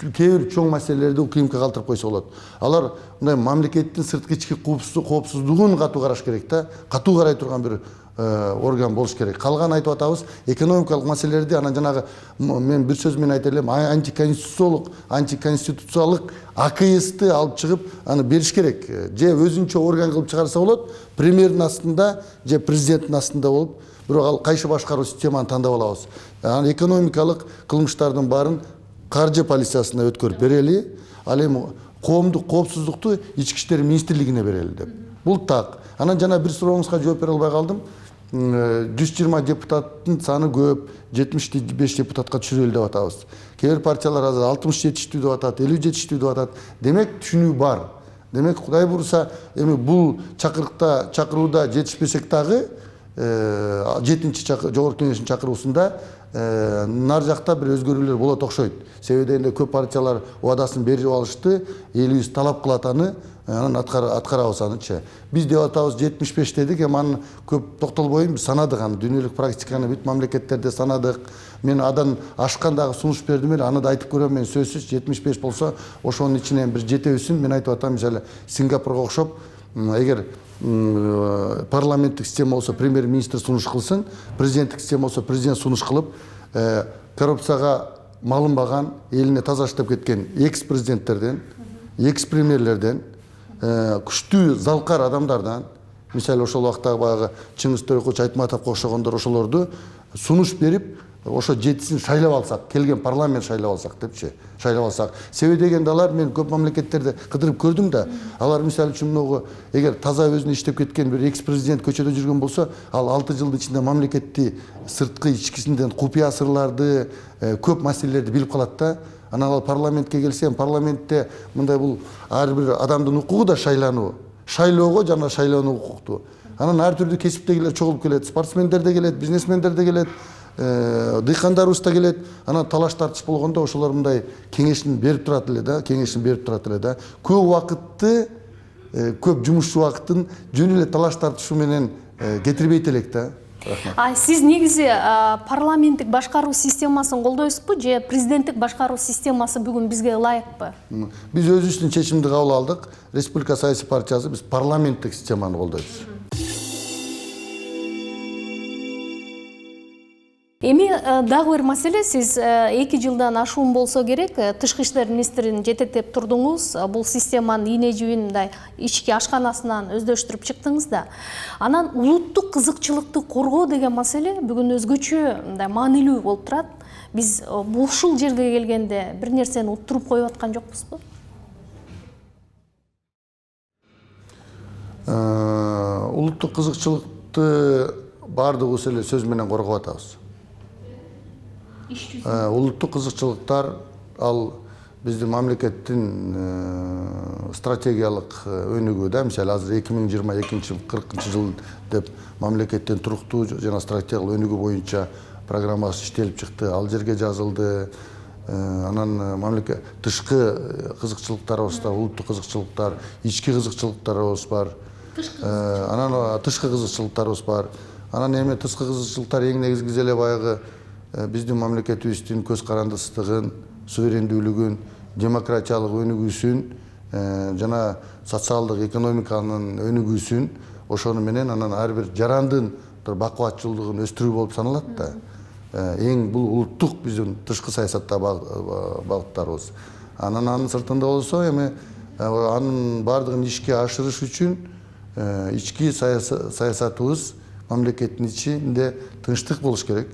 кээ бир чоң маселелерди УКМК калтырып койсо болот. Алар мындай мамлекеттин сырткы ички коопсуздугун катуу караш керек да, катуу карай турган бир орган болуш керек. Калган айтып атабыз, экономикалык маселелерди анан жанагы мен бир сөз менен айта элем, антиконституциялык АКСты алып чыгып, аны бериш керек. Же өзүнчө орган кылып чыгарса болот, премьердин астында же президенттин астында болуп, бирок ал кайсы башкаруу системаны тандап алабыз. Анан экономикалык кылмыштардын баарын каржы полициясына өткөрүп берели, ал эми коомдук коопсуздукту ички иштер министрлигине берели деп. Бул так. Анан жана бир сурооңузга жооп бере албай калдым. 120 депутаттын саны көп, 75 депутатка түшүрөлү деп атабыз. Кээ бир партиялар азыр 60 жетиштүү деп атат, 50 жетиштүү деп атат. Демек түшүнүү бар. Демек Кудай буюрса, эми бул чакырууда жетишпесек дагы 7-чи жогорку кеңештин чакыруусунда нар жакта бир өзгөрүүлөр болот окшойт. Себеби дегенде көп партиялар убадасын берип алышты, элибиз талап кылат аны, анан аткарабыз анычы. Биз деп атабыз 75 дедик, эми аны көп токтолбойм, биз санадык аны, дүйнөлүк практиканы бүт мамлекеттерде санадык. Мен адан ашкан дагы сунуш бердим эле, аны да айтып көрөм мен, сөзсүз 75 болсо, ошонун ичинен бир жетебизин мен айтып атам, мисалы Сингапурга окшоп, эгер парламенттик система болсо премьер-министр сунуш кылсын, президенттик система болсо президент сунуш кылып, коррупцияга малынбаган, элине таза иштеп кеткен экс-президенттерден, экс-премьерлерден, күчтүү залкар адамдардан, мисалы ошол убактагы баягы Чыңгыз Төрөкулович Айтматовго окшогондор ошолорду сунуш берип, ошо жетисин шайлап алсак, келген парламент шайлап алсак депчи, шайлап алсак. Себеби дегенде алар мен көп мамлекеттерде кыдырып көрдүм да, алар мисалы үчүн могу эгер таза өзүнө иштеп кеткен бир экс-президент көчөдө жүргөн болсо, ал 6 жылдын ичинде мамлекетти сырткы ичкисинден купуя сырларды, көп маселелерди билип калат да. Анан ал парламентке келсем, парламентте мындай бул ар бир адамдын укугу да шайлануу, шайлоого жана шайлануу укуктуу. Анан ар түрдүү кесиптегилер чогулуп келет, спортсмендер да келет, бизнесмендер да келет, дыйкандарыбыз да келет. Анан талаш тартыш болгондо ошолор мындай кеңешин берип турат эле да, Көп убакытты, көп жумушчу убакытын жөн эле талаш тартышуу менен кетирбейт элек да. Сиз негизи парламенттик башкаруу системасын колдойсузбу же президенттик башкаруу системасы бүгүн бизге ылайыкпы? Биз өзүбүздүн чечимди кабыл алдык. Республика саясий партиясы биз парламенттик системаны колдойбуз. Эми дагы бир маселе, сиз 2 жылдан ашуун болсо керек, тышкы иштер министрин жетектеп турдуңуз, бул системанын ийне жибин мындай ички ашканасынан өздөштүрүп чыктыңыз да. Анан улуттук кызыкчылыкты коргоо деген маселе бүгүн өзгөчө мындай маанилүү болуп турат. Биз ушул жерге келгенде бир нерсени уттуруп коюп аткан жокпузбу? Улуттук кызыкчылыкты баардыгыбыз эле сөз менен коргоп атабыз. Улуттук кызыкчылыктар ал биздин мамлекеттин стратегиялык өнүгүү да, мисалы азыр 2022-40 жыл деп мамлекеттин туруктуу жана стратегиялык өнүгүү боюнча программасы иштелип чыкты, ал жерге жазылды. Анан мамлекет тышкы кызыкчылыктарыбыз бар, улуттук кызыкчылыктар, ички кызыкчылыктарыбыз бар. Анан тышкы кызыкчылыктарыбыз бар. Анан эми тышкы кызыкчылыктар эң негизгиси эле баягы биздин мамлекетибиздин көз карандысыздыгын, суверендүүлүгүн, демократиялык өнүгүүсүн жана социалдык экономиканын өнүгүүсүн, ошону менен анан ар бир жарандын бакубатчылдыгын өстүрүү болуп саналат да. Эң бул улуттук биздин тышкы саясатта багыттарыбыз. Анын сыртында болсо эми анын баардыгын ишке ашырыш үчүн ички саясатыбыз мамлекеттин ичинде тынчтык болуш керек,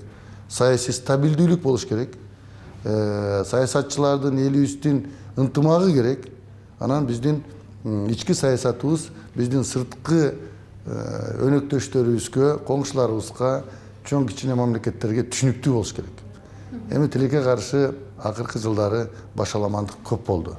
саясий стабилдүүлүк болуш керек, саясатчылардын элибиздин ынтымагы керек. Анан биздин ички саясатыбыз биздин сырткы өнөктөштөрүбүзгө, коңшуларыбызга, чоң кичине мамлекеттерге түшүнүктүү болуш керек. Эми тилекке каршы акыркы жылдары башаламандык көп болду.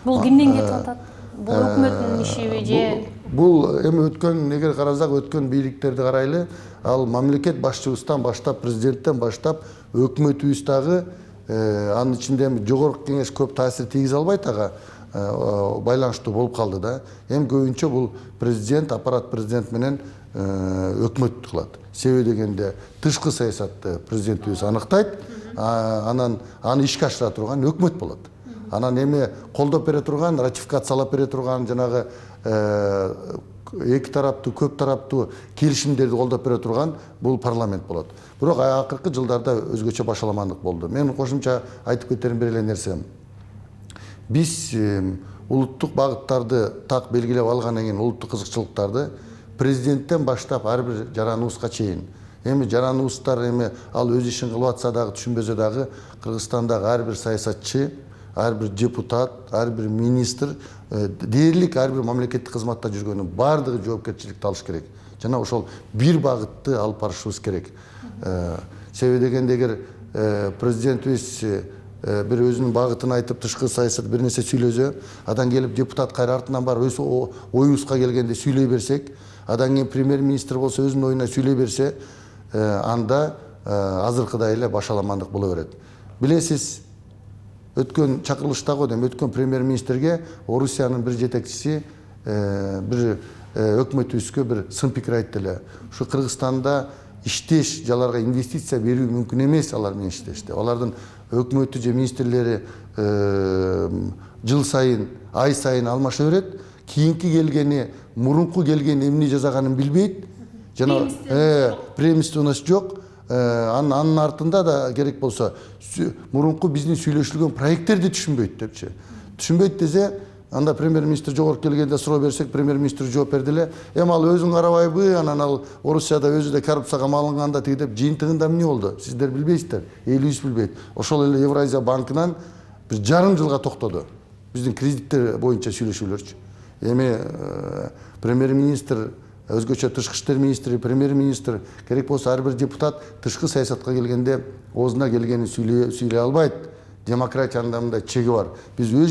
Бул кимден кетип атат? Бул өкмөттүн ишиби же? Бул эми өткөн, эгер карасак, өткөн бийликтерди карайлы, ал мамлекет башчыбыздан баштап, президенттен баштап, өкмөтүбүз дагы анын ичинде жогорку кеңеш көп таасир тийгизе албайт ага байланыштуу болуп калды да. Эми көбүнчө бул президент, аппарат президент менен өкмөт кылат. Себеби дегенде тышкы саясатты президентибиз аныктайт, анан аны ишке ашыра турган өкмөт болот. Анан эми колдоп бере турган, ратификациялап бере турган жанагы эки тараптуу, көп тараптуу келишимдерди колдоп бере турган бул парламент болот. Бирок акыркы жылдарда өзгөчө башаламандык болду. Мен кошумча айтып кетерим бир эле нерсе. Биз улуттук багыттарды так белгилеп алгандан кийин улуттук кызыкчылыктарды президенттен баштап ар бир жараныбызга чейин. Эми жараныбыздар эми ал өз ишин кылып атса дагы, түшүнбөсө дагы, Кыргызстандагы ар бир саясатчы, ар бир депутат, ар бир министр, дээрлик ар бир мамлекеттик кызматта жүргөнүн баардыгы жоопкерчиликти алыш керек. Жана ошол бир багытты алып барышыбыз керек. Себеби дегенде эгер президентибиз бир өзүнүн багытын айтып, тышкы саясат бир нерсе сүйлөсө, адан келип депутат кайра артынан барып өз оюбузга келгенде сүйлөй берсек, адан кийин премьер-министр болсо өзүнүн оюна сүйлөй берсе, анда азыркыдай эле башаламандык боло берет. Билесиз, өткөн чакырылыштагы өткөн премьер-министрге Орусиянын бир жетекчиси бир өкмөтүбүзгө бир сын пикир айтты эле. Ушу Кыргызстанда иштеш, жаларга инвестиция берүү мүмкүн эмес алар менен иштешти. Алардын өкмөтү же министрлери жыл сайын, ай сайын алмаша берет. Кийинки келгени, мурунку келгени эмне жасаганын билбейт. Жана преемственность жок. Анын артында да керек болсо мурунку биздин сүйлөшүлгөн проекттерди түшүнбөйт депчи. Түшүнбөйт десе, анда премьер-министр жогорку келгенде суроо берсек, премьер-министр жооп берди эле. Эми ал өзүң карабайбы, анан ал Орусияда өзү да коррупцияга малынганда тиги деп жыйынтыгында эмне болду? Сиздер билбейсиздер, элибиз билбейт. Ошол эле Евразия банкынан бир жарым жылга токтоду. Биздин кредиттер боюнча сүйлөшүүлөрчү. Эми премьер-министр, өзгөчө тышкы иштер министри, премьер-министр, керек болсо ар бир депутат тышкы саясатка келгенде оозуна келгенин сүйлөй албайт. Демократиянын да мындай чеги бар. Биз өз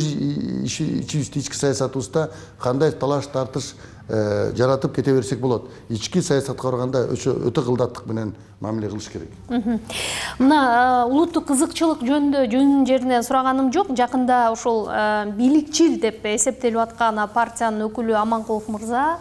ичибизде, ички саясатыбызда кандай талаш тартыш жаратып кете берсек болот. Ички саясатка барганда өтө кылдаттык менен мамиле кылыш керек. Мына улуттук кызыкчылык жөнүндө жөн жеринен сураганым жок. Жакында ошол бийликчил деп эсептелип аткан партиянын өкүлү Аманкулов мырза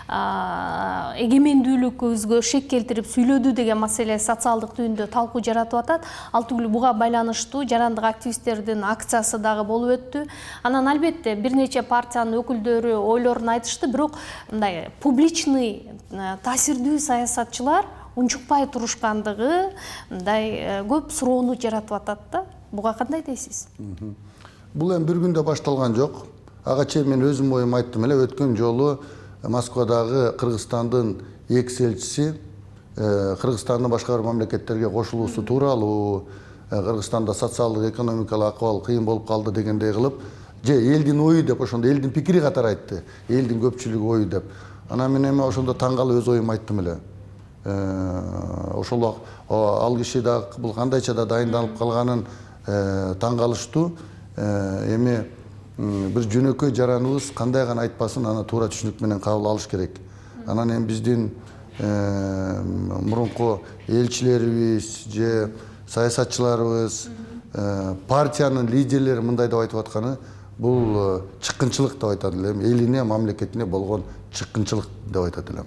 эгемендүүлүкүбүзгө шек келтирип сүйлөдү деген маселе социалдык түйүндө талкуу жаратып атат. Ал түгүл буга байланыштуу жарандык активисттердин акциясы дагы болуп өттү. Анан албетте бир нече партиянын өкүлдөрү ойлорун айтышты, бирок мындай публичный таасирдүү саясатчылар унчукпай турушкандыгы мындай көп суроону жаратып атат да. Буга кандай дейсиз? Бул эми бир күндө башталган жок. Ага чейин мен өзүм оюмду айттым эле. Өткөн жолу Москвадагы Кыргызстандын экс элчиси Кыргызстандын башка бир мамлекеттерге кошулуусу тууралуу, Кыргызстанда социалдык, экономикалык акыбал кыйын болуп калды дегендей кылып, же элдин ою деп, ошондо элдин пикири катары айтты. Элдин көпчүлүгү ою деп. Анан мен эми ошондо таң калып өз оюмду айттым эле. Ошол ал киши да бул кандайча да дайындалып калганын таң калыштуу. эми бир жөнөкөй жараныбыз кандай гана айтпасын аны туура түшүнүк менен кабыл алыш керек. Анан эми биздин мурунку элчилерибиз же саясатчыларыбыз, партиянын лидерлери мындай деп айтып атканы бул чыккынчылык деп айтат элем, элине, мамлекетине болгон чыккынчылык деп айтат элем.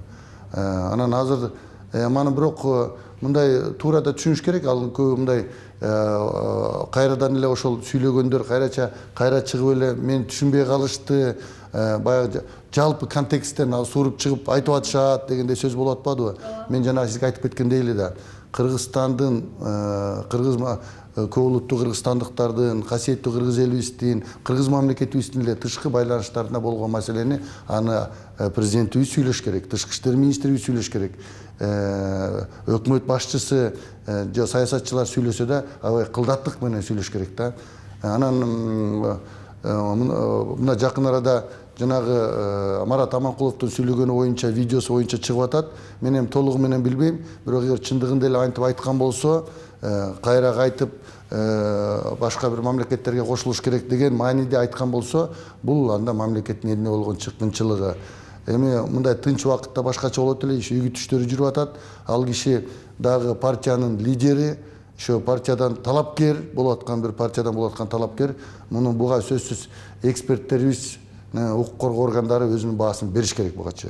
Анан азыр маны бирок мындай туура да түшүнүш керек. Ал көбү мындай кайрадан эле ошол сүйлөгөндөр кайра чыгып эле мен түшүнбөй калышты, баягы жалпы контексттен suurуп чыгып айтып атышат дегендей сөз болуп атпадыбы? Мен жана сизге айтып кеткендей эле да Кыргызстандын көп улуттуу кыргызстандыктардын, касиеттүү кыргыз элибиздин, кыргыз мамлекетибиздин эле тышкы байланыштарына болгон маселени аны президентибиз сүйлөш керек, тышкы иштер министрибиз сүйлөш керек, өкмөт башчысы же саясатчылар сүйлөсө да аябай кылдаттык менен сүйлөш керек да. Анан мына жакын арада жанагы Марат Аманкуловдун сүйлөгөнү боюнча видеосу боюнча чыгып атат. Мен эми толугу менен билбейм, бирок эгер чындыгында эле антип айткан болсо, кайра кайтып башка бир мамлекеттерге кошулуш керек деген мааниде айткан болсо, бул анда мамлекеттин элине болгон чыккынчылыгы. Эми мындай тынч убакытта башкача болот эле, үйгү түштөрү жүрүп атат. Ал киши дагы партиянын лидери, ошо партиядан талапкер болуп аткан, бир партиядан болуп аткан талапкер. Муну буга сөзсүз эксперттерибиз, укук коргоо органдары өзүнүн баасын бериш керек бугачы.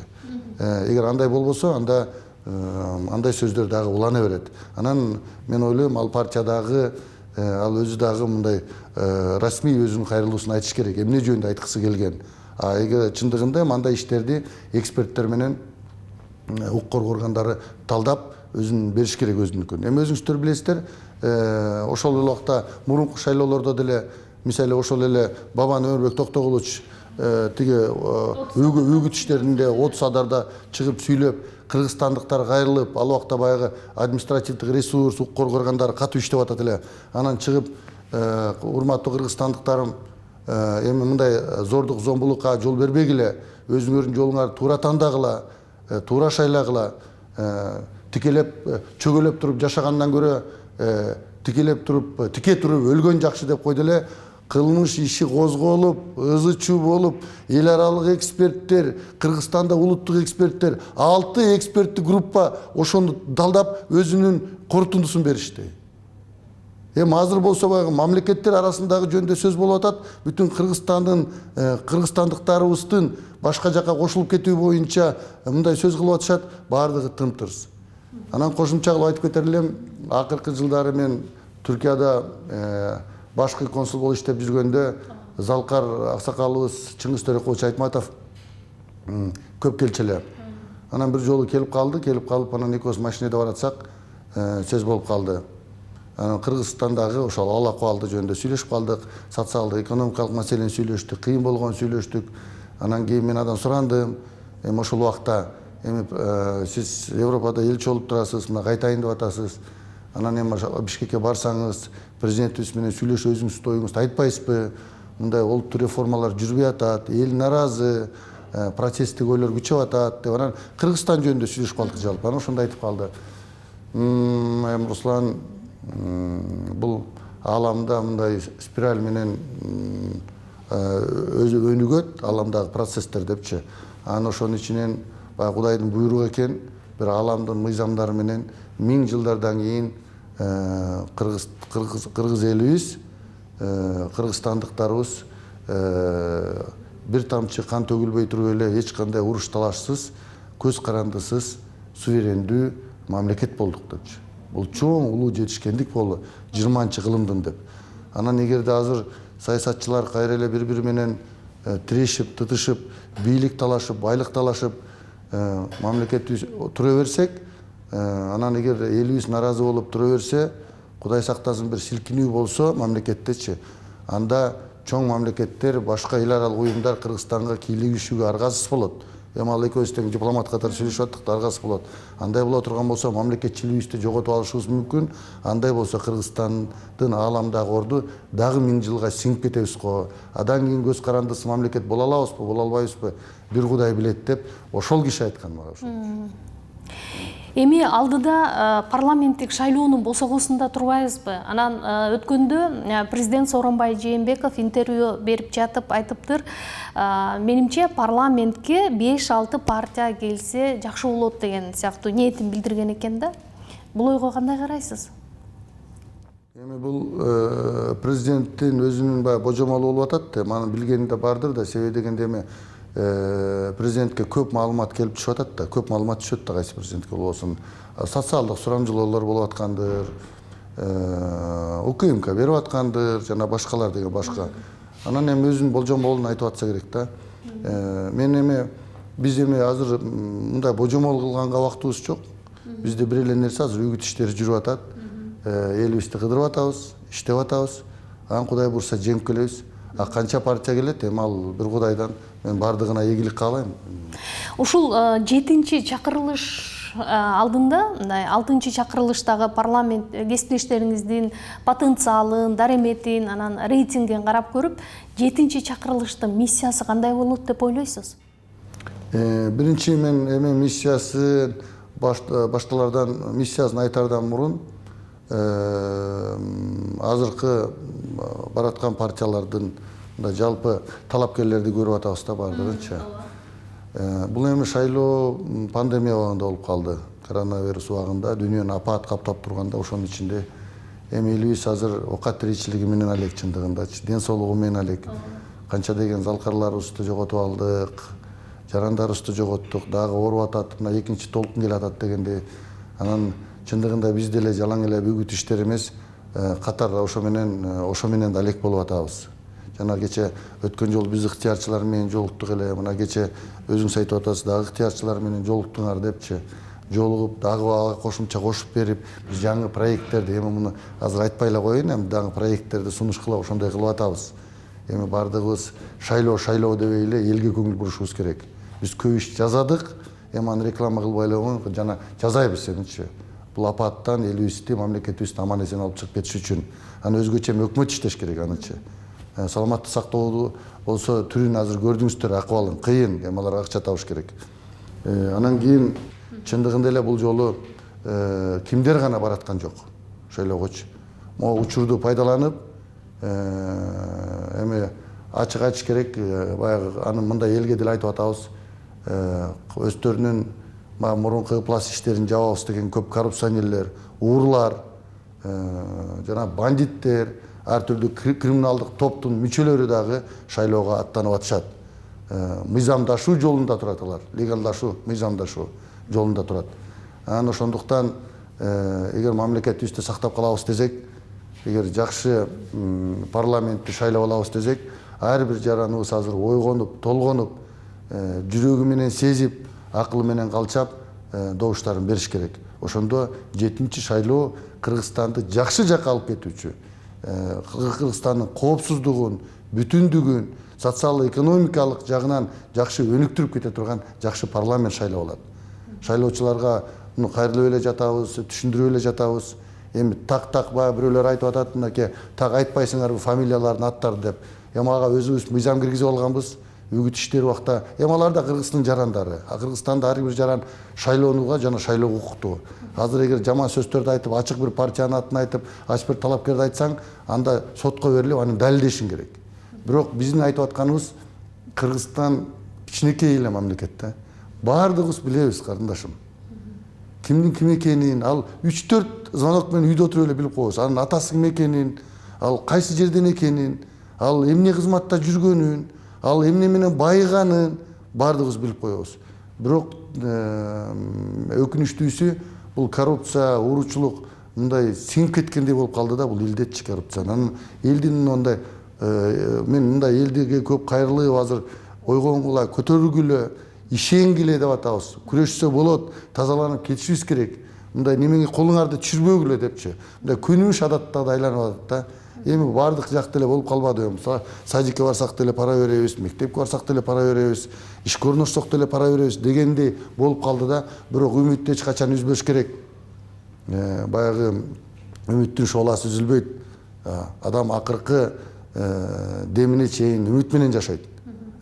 Эгер андай болбосо, анда андай сөздөр дагы улана берет. Анан мен ойлойм, ал партиядагы, ал өзү дагы мындай расмий өзүнүн кайрылуусун айтыш керек. Эмне жөнүндө айткысы келген. Эгер чындыгында мындай иштерди эксперттер менен укук коргоо органдары талдап өзүн бериш керек өзүнүкүн. Эми өзүңүздөр билесиздер, ошол эле убакта мурунку шайлоолордо деле, мисалы ошол эле Бабан Өмүрбек Токтогулович тиги үгүт иштеринде От Садарда чыгып сүйлөп, кыргызстандыктар кайрылып, ал убакта баягы административдик ресурс, укук коргоо органдары катуу иштеп атат эле. Анан чыгып, урматтуу кыргызстандыктарым, эми мындай зордук зомбулукка жол бербегиле, өзүңөрдүн жолуңарды туура тандагыла, туура шайлагыла, тикелеп чөгөлөп туруп жашагандан көрө тике туруп өлгөн жакшы деп койду эле. Кылмыш иши козголуп, ызы чуу болуп, эл аралык эксперттер, Кыргызстанда улуттук эксперттер, 6 эксперттик группа ошону далдап өзүнүн корутундусун беришти. Эми азыр болсо баягы мамлекеттер арасындагы жөнүндө сөз болуп атат. Бүтүн кыргызстандыктарыбыздын башка жака кошулуп кетүү боюнча мындай сөз кылып атышат, баардыгы тым-тырс. Анан кошумча кылып айтып кетер элем, акыркы жылдары мен Түркияда башкы консул болуп иштеп жүргөндө Залкар аксакалыбыз Чыңгыз Төрекович Айтматов көп келчү эле. Анан бир жолу келип калып, анан экөөбүз машинеде баратсак, сөз болуп калды. Анан Кыргызстандагы ошол ал акыбалды жөнүндө сүйлөшүп калдык, социалдык, экономикалык маселени сүйлөштүк, кыйын болгон сүйлөштүк. Анан кийин мен адан сурандым, эми ошол убакта, эми сиз Европада элчи болуп турасыз, мына кайтайын деп атасыз. Анан эми Бишкекке барсаңыз, президентибиз менен сүйлөшүп өзүңүздүн оюңузду айтпайсызбы? Мындай олуттуу реформалар жүрбөй атат, эл наразы, протесттик ойлор күчөп атат деп анан Кыргызстан жөнүндө сүйлөшүп калдык жалпы. Анан ошондо айтып калды. Эми Руслан, бул ааламда мындай спираль менен өзү өнүгөт, ааламдагы процесстер депчи. Анан ошонун ичинен баягы Кудайдын буйругу экен, бир ааламдын мыйзамдары менен 1000 жылдардан кийин кыргыз элибиз, кыргызстандыктарыбыз бир тамчы кан төгүлбөй туруп эле эч кандай уруш талашсыз, көз карандысыз, суверендүү мамлекет болдук депчи. Бул чоң улуу жетишкендик болду 20-кылымдын деп. Анан эгерде азыр саясатчылар кайра эле бири-бири менен тирешип, тытышып, бийлик талашып, байлык талашып, мамлекетти тура берсек, анан эгер элибиз наразы болуп тура берсе, Кудай сактасын бир силкинүү болсо мамлекеттечи, анда чоң мамлекеттер, башка эл аралык уюмдар Кыргызстанга кийлигишүүгө аргасыз болот. Эми ал экөөбүз тең дипломат катары сүйлөшүп аттык да, аргасыз болот. Андай боло турган болсо мамлекетчилигибизди жоготуп алышыбыз мүмкүн. Андай болсо Кыргызстандын ааламдагы орду дагы 1000 жылга сиңип кетебиз го. Адан кийин көз карандысы мамлекет боло алабызбы, боло албайбызбы? Бир Кудай билет деп ошол киши айткан мага ошол. Эми алдыда парламенттик шайлоонун босогосунда турбайбызбы? Анан өткөндө президент Сооронбай Жээнбеков интервью берип жатып айтыптыр, менимче парламентке 5-6 партия келсе жакшы болот деген сыяктуу ниетин билдирген экен да. Бул ойго кандай карайсыз? Эми бул президенттин өзүнүн баягы божомолу болуп атат. Маны билгени да бардыр да, себеби дегенде эми президентке көп маалымат келип түшүп атат да, көп маалымат түшөт да кайсы президентке болбосун. Социалдык сурамжылоолор болуп аткандыр, УКМК берип аткандыр, жана башкалар деген башка. Анан эми өзүнүн болжомолун айтып атса керек да. Биз азыр мындай божомол кылганга убактыбыз жок. Бизде бир эле нерсе азыр үгүт иштери жүрүп атат. Элибизди кыдырып атабыз, иштеп атабыз. Анан Кудай бурса жеңип келебиз. Канча партия келет, эми ал бир Кудайдан. Мен бардыгына ийгилик каалайм. Ушул 7-чи чакырылыш алдында, 6-чы чакырылыштагы парламент кесиптештериңиздин потенциалын, дареметин, анан рейтингин карап көрүп, 7-чи чакырылыштын миссиясы кандай болот деп ойлойсуз? Биринчи мен эми миссиясы башталардан миссиясын айтардан мурун азыркы бараткан партиялардын жалпы талапкерлерди көрүп атабыз да бардыгынча. Бул эми шайлоо пандемия убагында болуп калды. Коронавирус убагында дүйнөнү апаат каптап турганда, ошонун ичинде эми элибиз азыр оокат тиричилиги менен алек, чындыгында ден соолугу менен алек. Канча деген залкарларыбызды жоготуп алдык, жарандарыбызды жоготтук, дагы ооруп атат, мына экинчи толкун келе атат дегенде, анан чындыгында биз деле жалаң эле үгүт иштер эмес, катар ошо менен да алек болуп атабыз. Жана кече өткөн жолу биз ыктыярчылар менен жолуктук эле, мына кече өзүңүз айтып атасыз, дагы ыктыярчылар менен жолуктуңар депчи. Жолугуп, дагы ага кошумча кошуп берип, биз жаңы проекттерди, эми муну азыр айтпай эле коеюн, эми дагы проекттерди сунуштап ошондой кылып атабыз. Эми бардыгыбыз шайлоо дебей эле элге көңүл бурушубуз керек. Биз көп иш жазадык, эми аны реклама кылбай эле койгон, жана жазайбыз эмичи. Бул апаттан элибизди, мамлекетибизди аман эсен алып чыгып кетиш үчүн. Аны өзгөчө өкмөт иштеш керек анычы. Саламаттык сактоо болсо түрүн азыр көрдүңүздөр, акыбалын кыйын, эми аларга акча табыш керек. Анан кийин чындыгында эле бул жолу кимдер гана бараткан жок шайлоогочу. Могу учурду пайдаланып, эми ачык айтыш керек, баягы аны мындай элге деле айтып атабыз. Өздөрүнүн мурунку ыплас иштерин жабабыз деген көп коррупционерлер, уурлар, жана бандиттер, ар түрдүү криминалдык топтун мүчөлөрү дагы шайлоого аттанып атышат. Мыйзамдашуу жолунда турат алар, легалдашуу, мыйзамдашуу жолунда турат. Анан ошондуктан эгер мамлекетибизди сактап калабыз десек, эгер жакшы парламентти шайлап алабыз десек, ар бир жараныбыз азыр ойгонуп, толгонуп, жүрөгү менен сезип, акылы менен калчап добуштарын бериш керек. Ошондо 7-чи шайлоо Кыргызстанды жакшы жакка алып кетүүчү, Кыргызстандын коопсуздугун, бүтүндүгүн, социал-экономикалык жагынан жакшы өнүктүрүп кете турган жакшы парламент шайлап алат. Шайлоочуларга муну кайрылып эле жатабыз, түшүндүрүп эле жатабыз. Эми так баягы бирөөлөр айтып атат, мынакей так айтпайсыңарбы фамилиялардын аттары деп. Эми ага өзүбүз мыйзам киргизип алганбыз. Үгүт иштери убакта, эми алар да Кыргыздын жарандары. Кыргызстанда ар бир жаран шайлоонууга жана шайлоого укуктуу. Азыр эгер жаман сөздөрдү айтып, ачык бир партиянын атын айтып, ачык бир талапкерди айтсаң, анда сотко берилип, аны далилдешиң керек. Бирок биздин айтып атканыбыз, Кыргызстан кичинекей эле мамлекет да. Бардыгыбыз билебиз, карындашым. Кимдин ким экенин, ал 3-4 звонок менен үйдө отуруп эле билип коебуз. Анын атасы ким экенин, ал кайсы жерден экенин, ал эмне кызматта жүргөнүн, ал эмне менен байыганын бардыгыбыз билип коебуз. Бирок өкүнүчтүүсү бул коррупция, ууручулук мындай сиңип кеткендей болуп калды да, бул илдетчи коррупция. Анан элдин мындай мен мындай элдиге көп кайрылып азыр ойгонгула, көтөрүлгүлө, ишенгиле деп атабыз. Күрөшсө болот, тазаланып кетишибиз керек. Мындай немеге колуңарды түшүрбөгүлө депчи. Мындай күнүмүш адатта да айланып атат да. Эми бардык жакта эле болуп калбады. Садикке барсак деле пара беребиз, мектепке барсак деле пара беребиз, ишке орношсок деле пара беребиз дегендей болуп калды да. Бирок үмүттү эч качан үзбөш керек. Баягы үмүттүн шооласы үзүлбөйт. Адам акыркы демине чейин үмүт менен жашайт.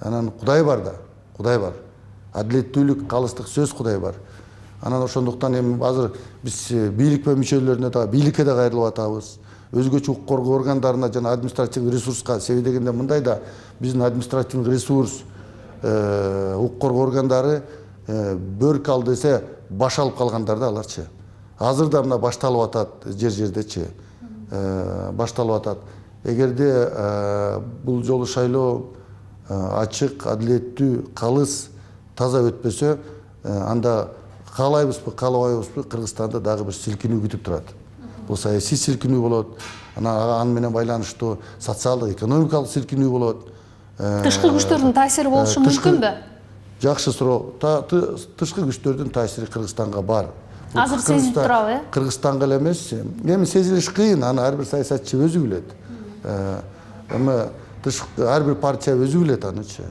Анан Кудай бар да, Кудай бар. Адилеттүүлүк, калыстык сөз Кудай бар. Анан ошондуктан эми азыр биз бийлик мүчөлөрүнө да бийликке да кайрылып атабыз. Өзгөчө укук коргоо органдарына жана административдик ресурска, себеби дегенде мындай да биздин административдик ресурс, укук коргоо органдары бөрк ал десе баш алып калгандар да аларчы. Азыр да мына башталып атат жер-жердечи. Башталып атат. Эгерде бул жолу шайлоо ачык, адилеттүү, калыс, таза өтпөсө, анда каалайбызбы, каалабайбызбы, Кыргызстанда дагы бир силкинүү күтүп турат. Бул саясий силкинүү болот, аны менен байланыштуу социалдык, экономикалык силкинүү болот. Тышкы күчтөрдүн таасири болушу мүмкүнбү? Жакшы суроо. Тышкы күчтөрдүн таасири Кыргызстанга бар. Азыр сезип турабы, Кыргызстанга эле эмес. Эми сезилиш кыйын, аны ар бир саясатчы өзү билет. Эми ар бир партия өзү билет анычы.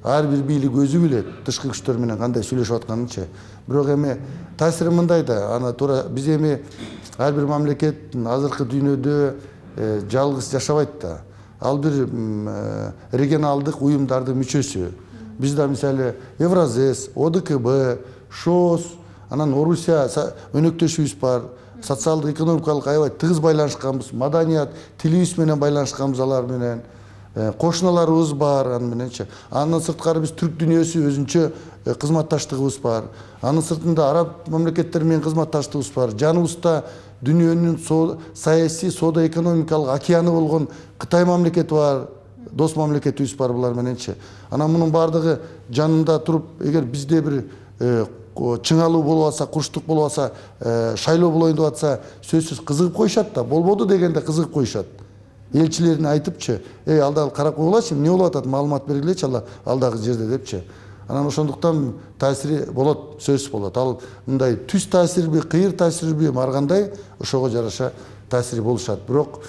Ар бир бийлик өзү билет тышкы күчтөр менен кандай сүйлөшүп атканынчы. Бирок эми таасири мындай да, аны туура биз эми ар бир мамлекет азыркы дүйнөдө жалгыз жашабайт да. Ал бир регионалдык уюмдардын мүчөсү. Биз да мисалы Евразес, ОДКБ, ШОС, анан Орусия өнөктөшүбүз бар. Социалдык, экономикалык аябай тыгыз байланышканбыз, маданият, тилибиз менен байланышканбыз алар менен. Кошуналарыбыз бар аны мененчи. Андан сырткары биз түрк дүйнөсү өзүнчө кызматташтыгыбыз бар. Анын сыртында араб мамлекеттери менен кызматташтыгыбыз бар. Жаныбызда дүйнөнүн саясий, соода экономикалык океаны болгон Кытай мамлекети бар. Дос мамлекетибиз бар булар мененчи. Анан мунун бардыгы жанында туруп, эгер бизде бир чыңалуу болуп атса, курчтук болуп атса, шайлоо болоюн деп атса, сөзсүз кызыгып коюшат да. Болбоду дегенде кызыгып коюшат. Элчилерине айтыпчы, алда карап койгулачы, эмне болуп атат, маалымат бергилечи алдагы жерде депчи. Анан ошондуктан таасири болот, сөзсүз болот. Ал мындай түз таасирби, кыйыр таасирби ар кандай ошого жараша таасири болушат. Бирок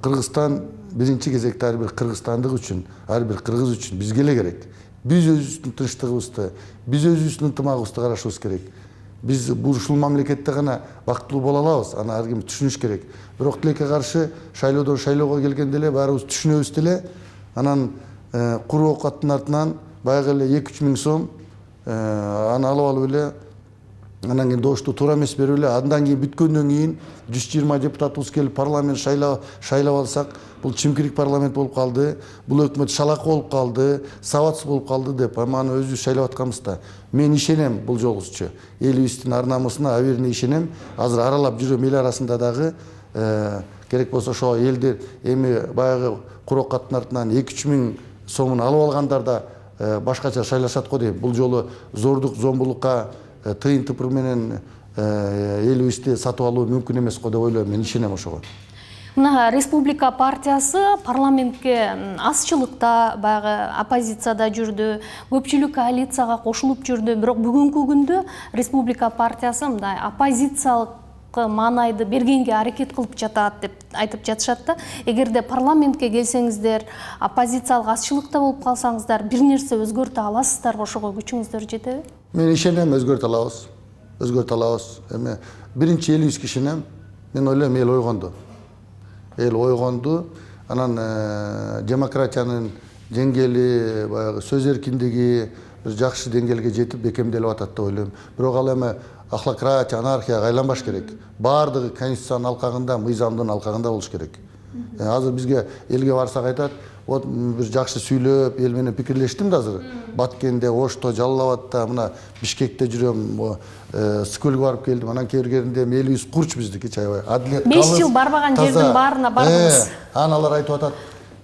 Кыргызстан биринчи кезекте ар бир кыргызстандык үчүн, ар бир кыргыз үчүн бизге эле керек. Биз өзүбүздүн тынчтыгыбызды, биз өзүбүздүн ынтымагыбызды карашыбыз керек. Биз ушул мамлекетте гана бактылуу боло алабыз, аны ар ким түшүнүш керек. Бирок тилекке каршы шайлоодон шайлоого келгенде эле баарыбыз түшүнөбүз деле, анан куру оокаттын артынан баягы эле 2-3 миң сом аны алып алып эле, анан кийин добушту туура эмес берип эле, андан кийин бүткөндөн кийин 120 депутатыбыз келип парламент шайлап алсак, бул чимкирик парламент болуп калды, бул өкмөт шалак болуп калды, сабатсыз болуп калды деп аны өзүбүз шайлап атканбыз да. Мен ишенем бул жолгусучу. Элибиздин ар намысына, абийирине ишенем. Азыр аралап жүрөм, эл арасында дагы керек болсо ошо элдер эми баягы куру оокаттын артынан 2-3 миң сомун алып алгандар да башкача шайлашат го дейм. Бул жолу зордук, зомбулукка, тыйын тыпыр менен элибизди сатып алуу мүмкүн эмес го деп ойлойм. Мен ишенем ошого. Мына Республика партиясы парламентке азчылыкта, баягы оппозицияда жүрдү, көпчүлүк коалицияга кошулуп жүрдү. Бирок бүгүнкү күндө Республика партиясы мындай оппозициялык маанайды бергенге аракет кылып жатат деп айтып жатышат да. Эгерде парламентке келсеңиздер, оппозициялык азчылыкта болуп калсаңыздар, бир нерсе өзгөртө аласыздарбы, ошого күчүңүздөр жетеби? Мен ишенем, өзгөртө алабыз. Өзгөртө алабыз. Эми биринчи элибизге ишенем. Мен ойлойм, эл ойгонду. Эл ойгонду. Анан демократиянын деңгээли, баягы сөз эркиндиги бир жакшы деңгээлге жетип бекемделип атат деп ойлойм. Бирок ал эми ахлакратия, анархияга айланбаш керек. Баардыгы конституциянын алкагында, мыйзамдын алкагында болуш керек. Азыр бизге элге барсак айтат, вот бир жакшы сүйлөп, эл менен пикирлештим да азыр. Баткенде, Ошто, Жалал Абадта, мына Бишкекте жүрөм, Скөлгө барып келдим. Анан келгенде элибиз курч биздики аябай. Адилет калыс. 5 жыл барбаган жердин баарына бардыңыз. Аналар айтып атат.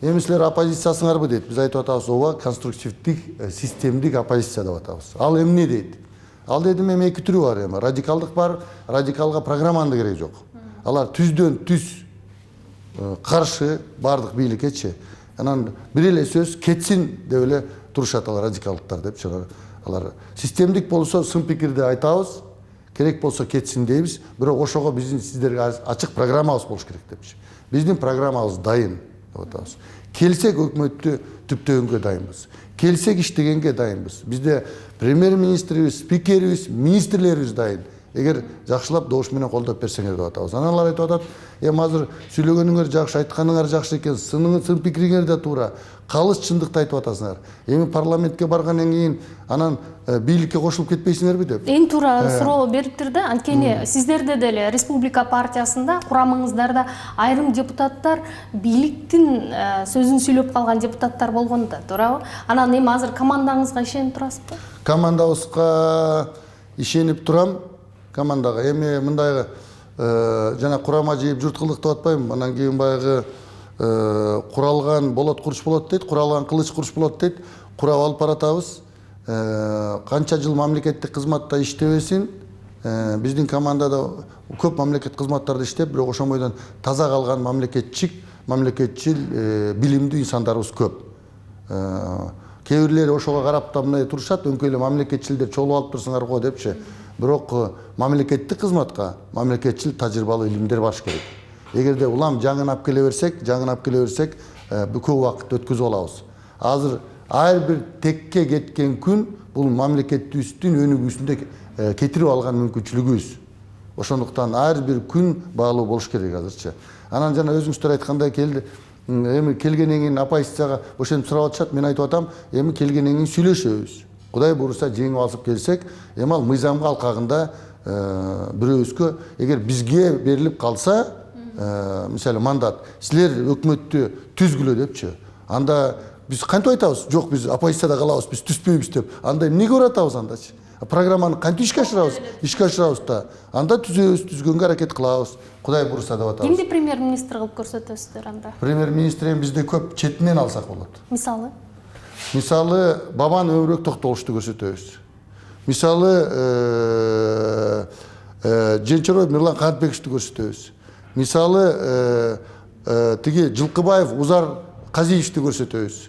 Эми силер оппозициясыңарбы дейт. Биз айтып атабыз, ооба, конструктивдик, системдик оппозиция деп атабыз. Ал эмне дейт? Ал дедим, эми эки түрү бар эми. Радикалдык бар, радикалга программанын кереги жок. Алар түздөн түз каршы бардык бийликкечи. Анан бир эле сөз кетсин деп эле турушат алар радикалдыктар депчи. Алар системдик болсо сын пикирди айтабыз, керек болсо кетсин дейбиз, бирок ошого биздин сиздерге ачык программабыз болуш керек депчи. Биздин программабыз дайын деп атабыз. Келсек өкмөттү түптөгөнгө дайынбыз. Келсек иштегенге дайынбыз. Бизде премьер-министрибиз, спикерибиз, министрлерибиз дайын. эгер жакшылап добуш менен колдоп берсеңер деп атабыз. Анан алар айтып атат, азыр сүйлөгөнүңөр жакшы, айтканыңар жакшы экен, сын пикириңер да туура. Калыс чындыкты айтып атасыңар. Эми парламентке баргандан кийин анан бийликке кошулуп кетпейсиңерби деп. Эң туура суроо бериптир да. Анткени сиздерде деле Республика партиясында курамыңыздарда айрым депутаттар бийликтин сөзүн сүйлөп калган депутаттар болгон да, туурабы? Анан эми азыр командаңызга ишенип турасызбы? Командабызга ишенип турам. Командага эми мындай жана курама жыйып журткылдык деп атпайбы? Анан кийин баягы куралган болот куруш болот дейт, куралган кылыч куруш болот дейт. Курап алып баратабыз. Канча жыл мамлекеттик кызматта иштебесин, биздин командада көп мамлекет кызматтарда иштеп, бирок ошол бойдон таза калган мамлекетчил, билимдүү инсандарыбыз көп. Кээ бирлери ошого карап да мындай турушат, өңкөй эле мамлекетчилдер чогулуп алып турсуңар го депчи. Бирок мамлекеттик кызматка мамлекетчил тажрыйбалуу илимдер барыш керек. Эгерде улам жаңын алып келе берсек, көп убакыт өткөзүп алабыз. Азыр ар бир текке кеткен күн бул мамлекетибиздин өнүгүүсүндө кетирип алган мүмкүнчүлүгүбүз. Ошондуктан ар бир күн баалуу болуш керек азырчы. Анан жана өзүңүздөр айткандай эми келгенден кийин оппозицияга ошентип сурап атышат, мен айтып атам, эми келгенден кийин сүйлөшөбүз. Кудай буюрса жеңип алып келсек, эми ал мыйзамга алкагында бирөөбүзгө эгер бизге берилип калса, мисалы мандат, силер өкмөттү түзгүлө депчи. Анда биз кантип айтабыз? Жок, биз оппозицияда калабыз, биз түзбөйбүз деп. Анда эмнеге баратабыз андачы? Программаны кантип ишке ашырабыз? Ишке ашырабыз да. Анда түзгөнгө аракет кылабыз. Кудай буюрса деп атабыз. Кимди премьер-министр кылып көрсөтөсүздөр анда? Премьер-министр бизде көп четинен алсак болот. Мисалы Бабан Өмүрбек Токтогуловду көрсөтөбүз. Мисалы Женчорой Мирлан Кантбековичти көрсөтөбүз. Мисалы тиги Жылкыбаев Узар Казиевичти көрсөтөбүз.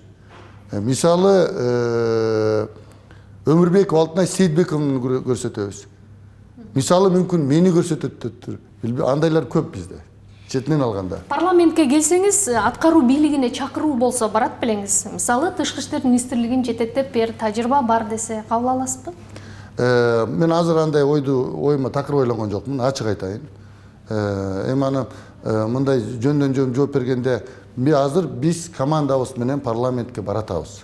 Мисалы Өмүрбеков Алтынай Сейитбековну көрсөтөбүз. Мисалы мүмкүн мени көрсөтөттүр. Андайлар көп бизде. Четинен алганда. Парламентке келсеңиз, аткаруу бийлигине чакыруу болсо барат белеңиз. Мисалы Тышкы иштер министрлигин жетектеп бер тажрыйба бар десе кабыл аласызбы? Мен азыр андай оюма такыр ойлонгон жокмун, ачык айтайын. Эми аны мындай жөндөн жөн жооп бергенде, биз командабыз менен парламентке баратабыз.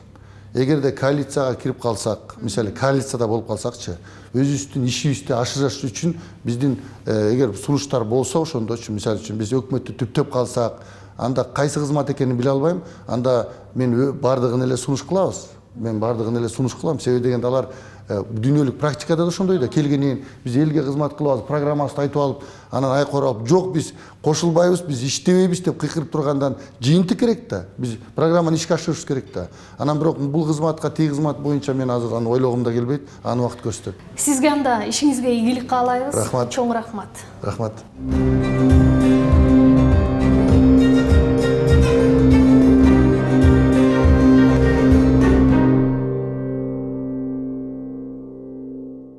Эгерде коалицияга кирип калсак, мисалы коалицияда болуп калсакчы, өзүбүздүн ишибизди ашырыш үчүн биздин эгер сунуштар болсо, ошондочу мисалы үчүн биз өкмөттү түптөп калсак, анда кайсы кызмат экенин биле албайм, анда мен бардыгын эле сунуш кылабыз. Мен бардыгын эле сунуш кылам. Себеби дегенде алар дүйнөлүк практикада да ошондой да. Келгенин биз элге кызмат кылабыз, программасын айтып алып, анан айкорап, жок биз кошулбайбыз, биз иштебейбиз деп кыйкырып тургандан жыйынтык керек да. Биз программаны ишке ашырышыбыз керек да. Анан бирок бул кызматка, тиги кызмат боюнча мен азыр аны ойлогум да келбейт. Аны убакыт көрсөтөт. Сизге анда ишиңизге ийгилик каалайбыз. Рахмат. Чоң рахмат. Рахмат.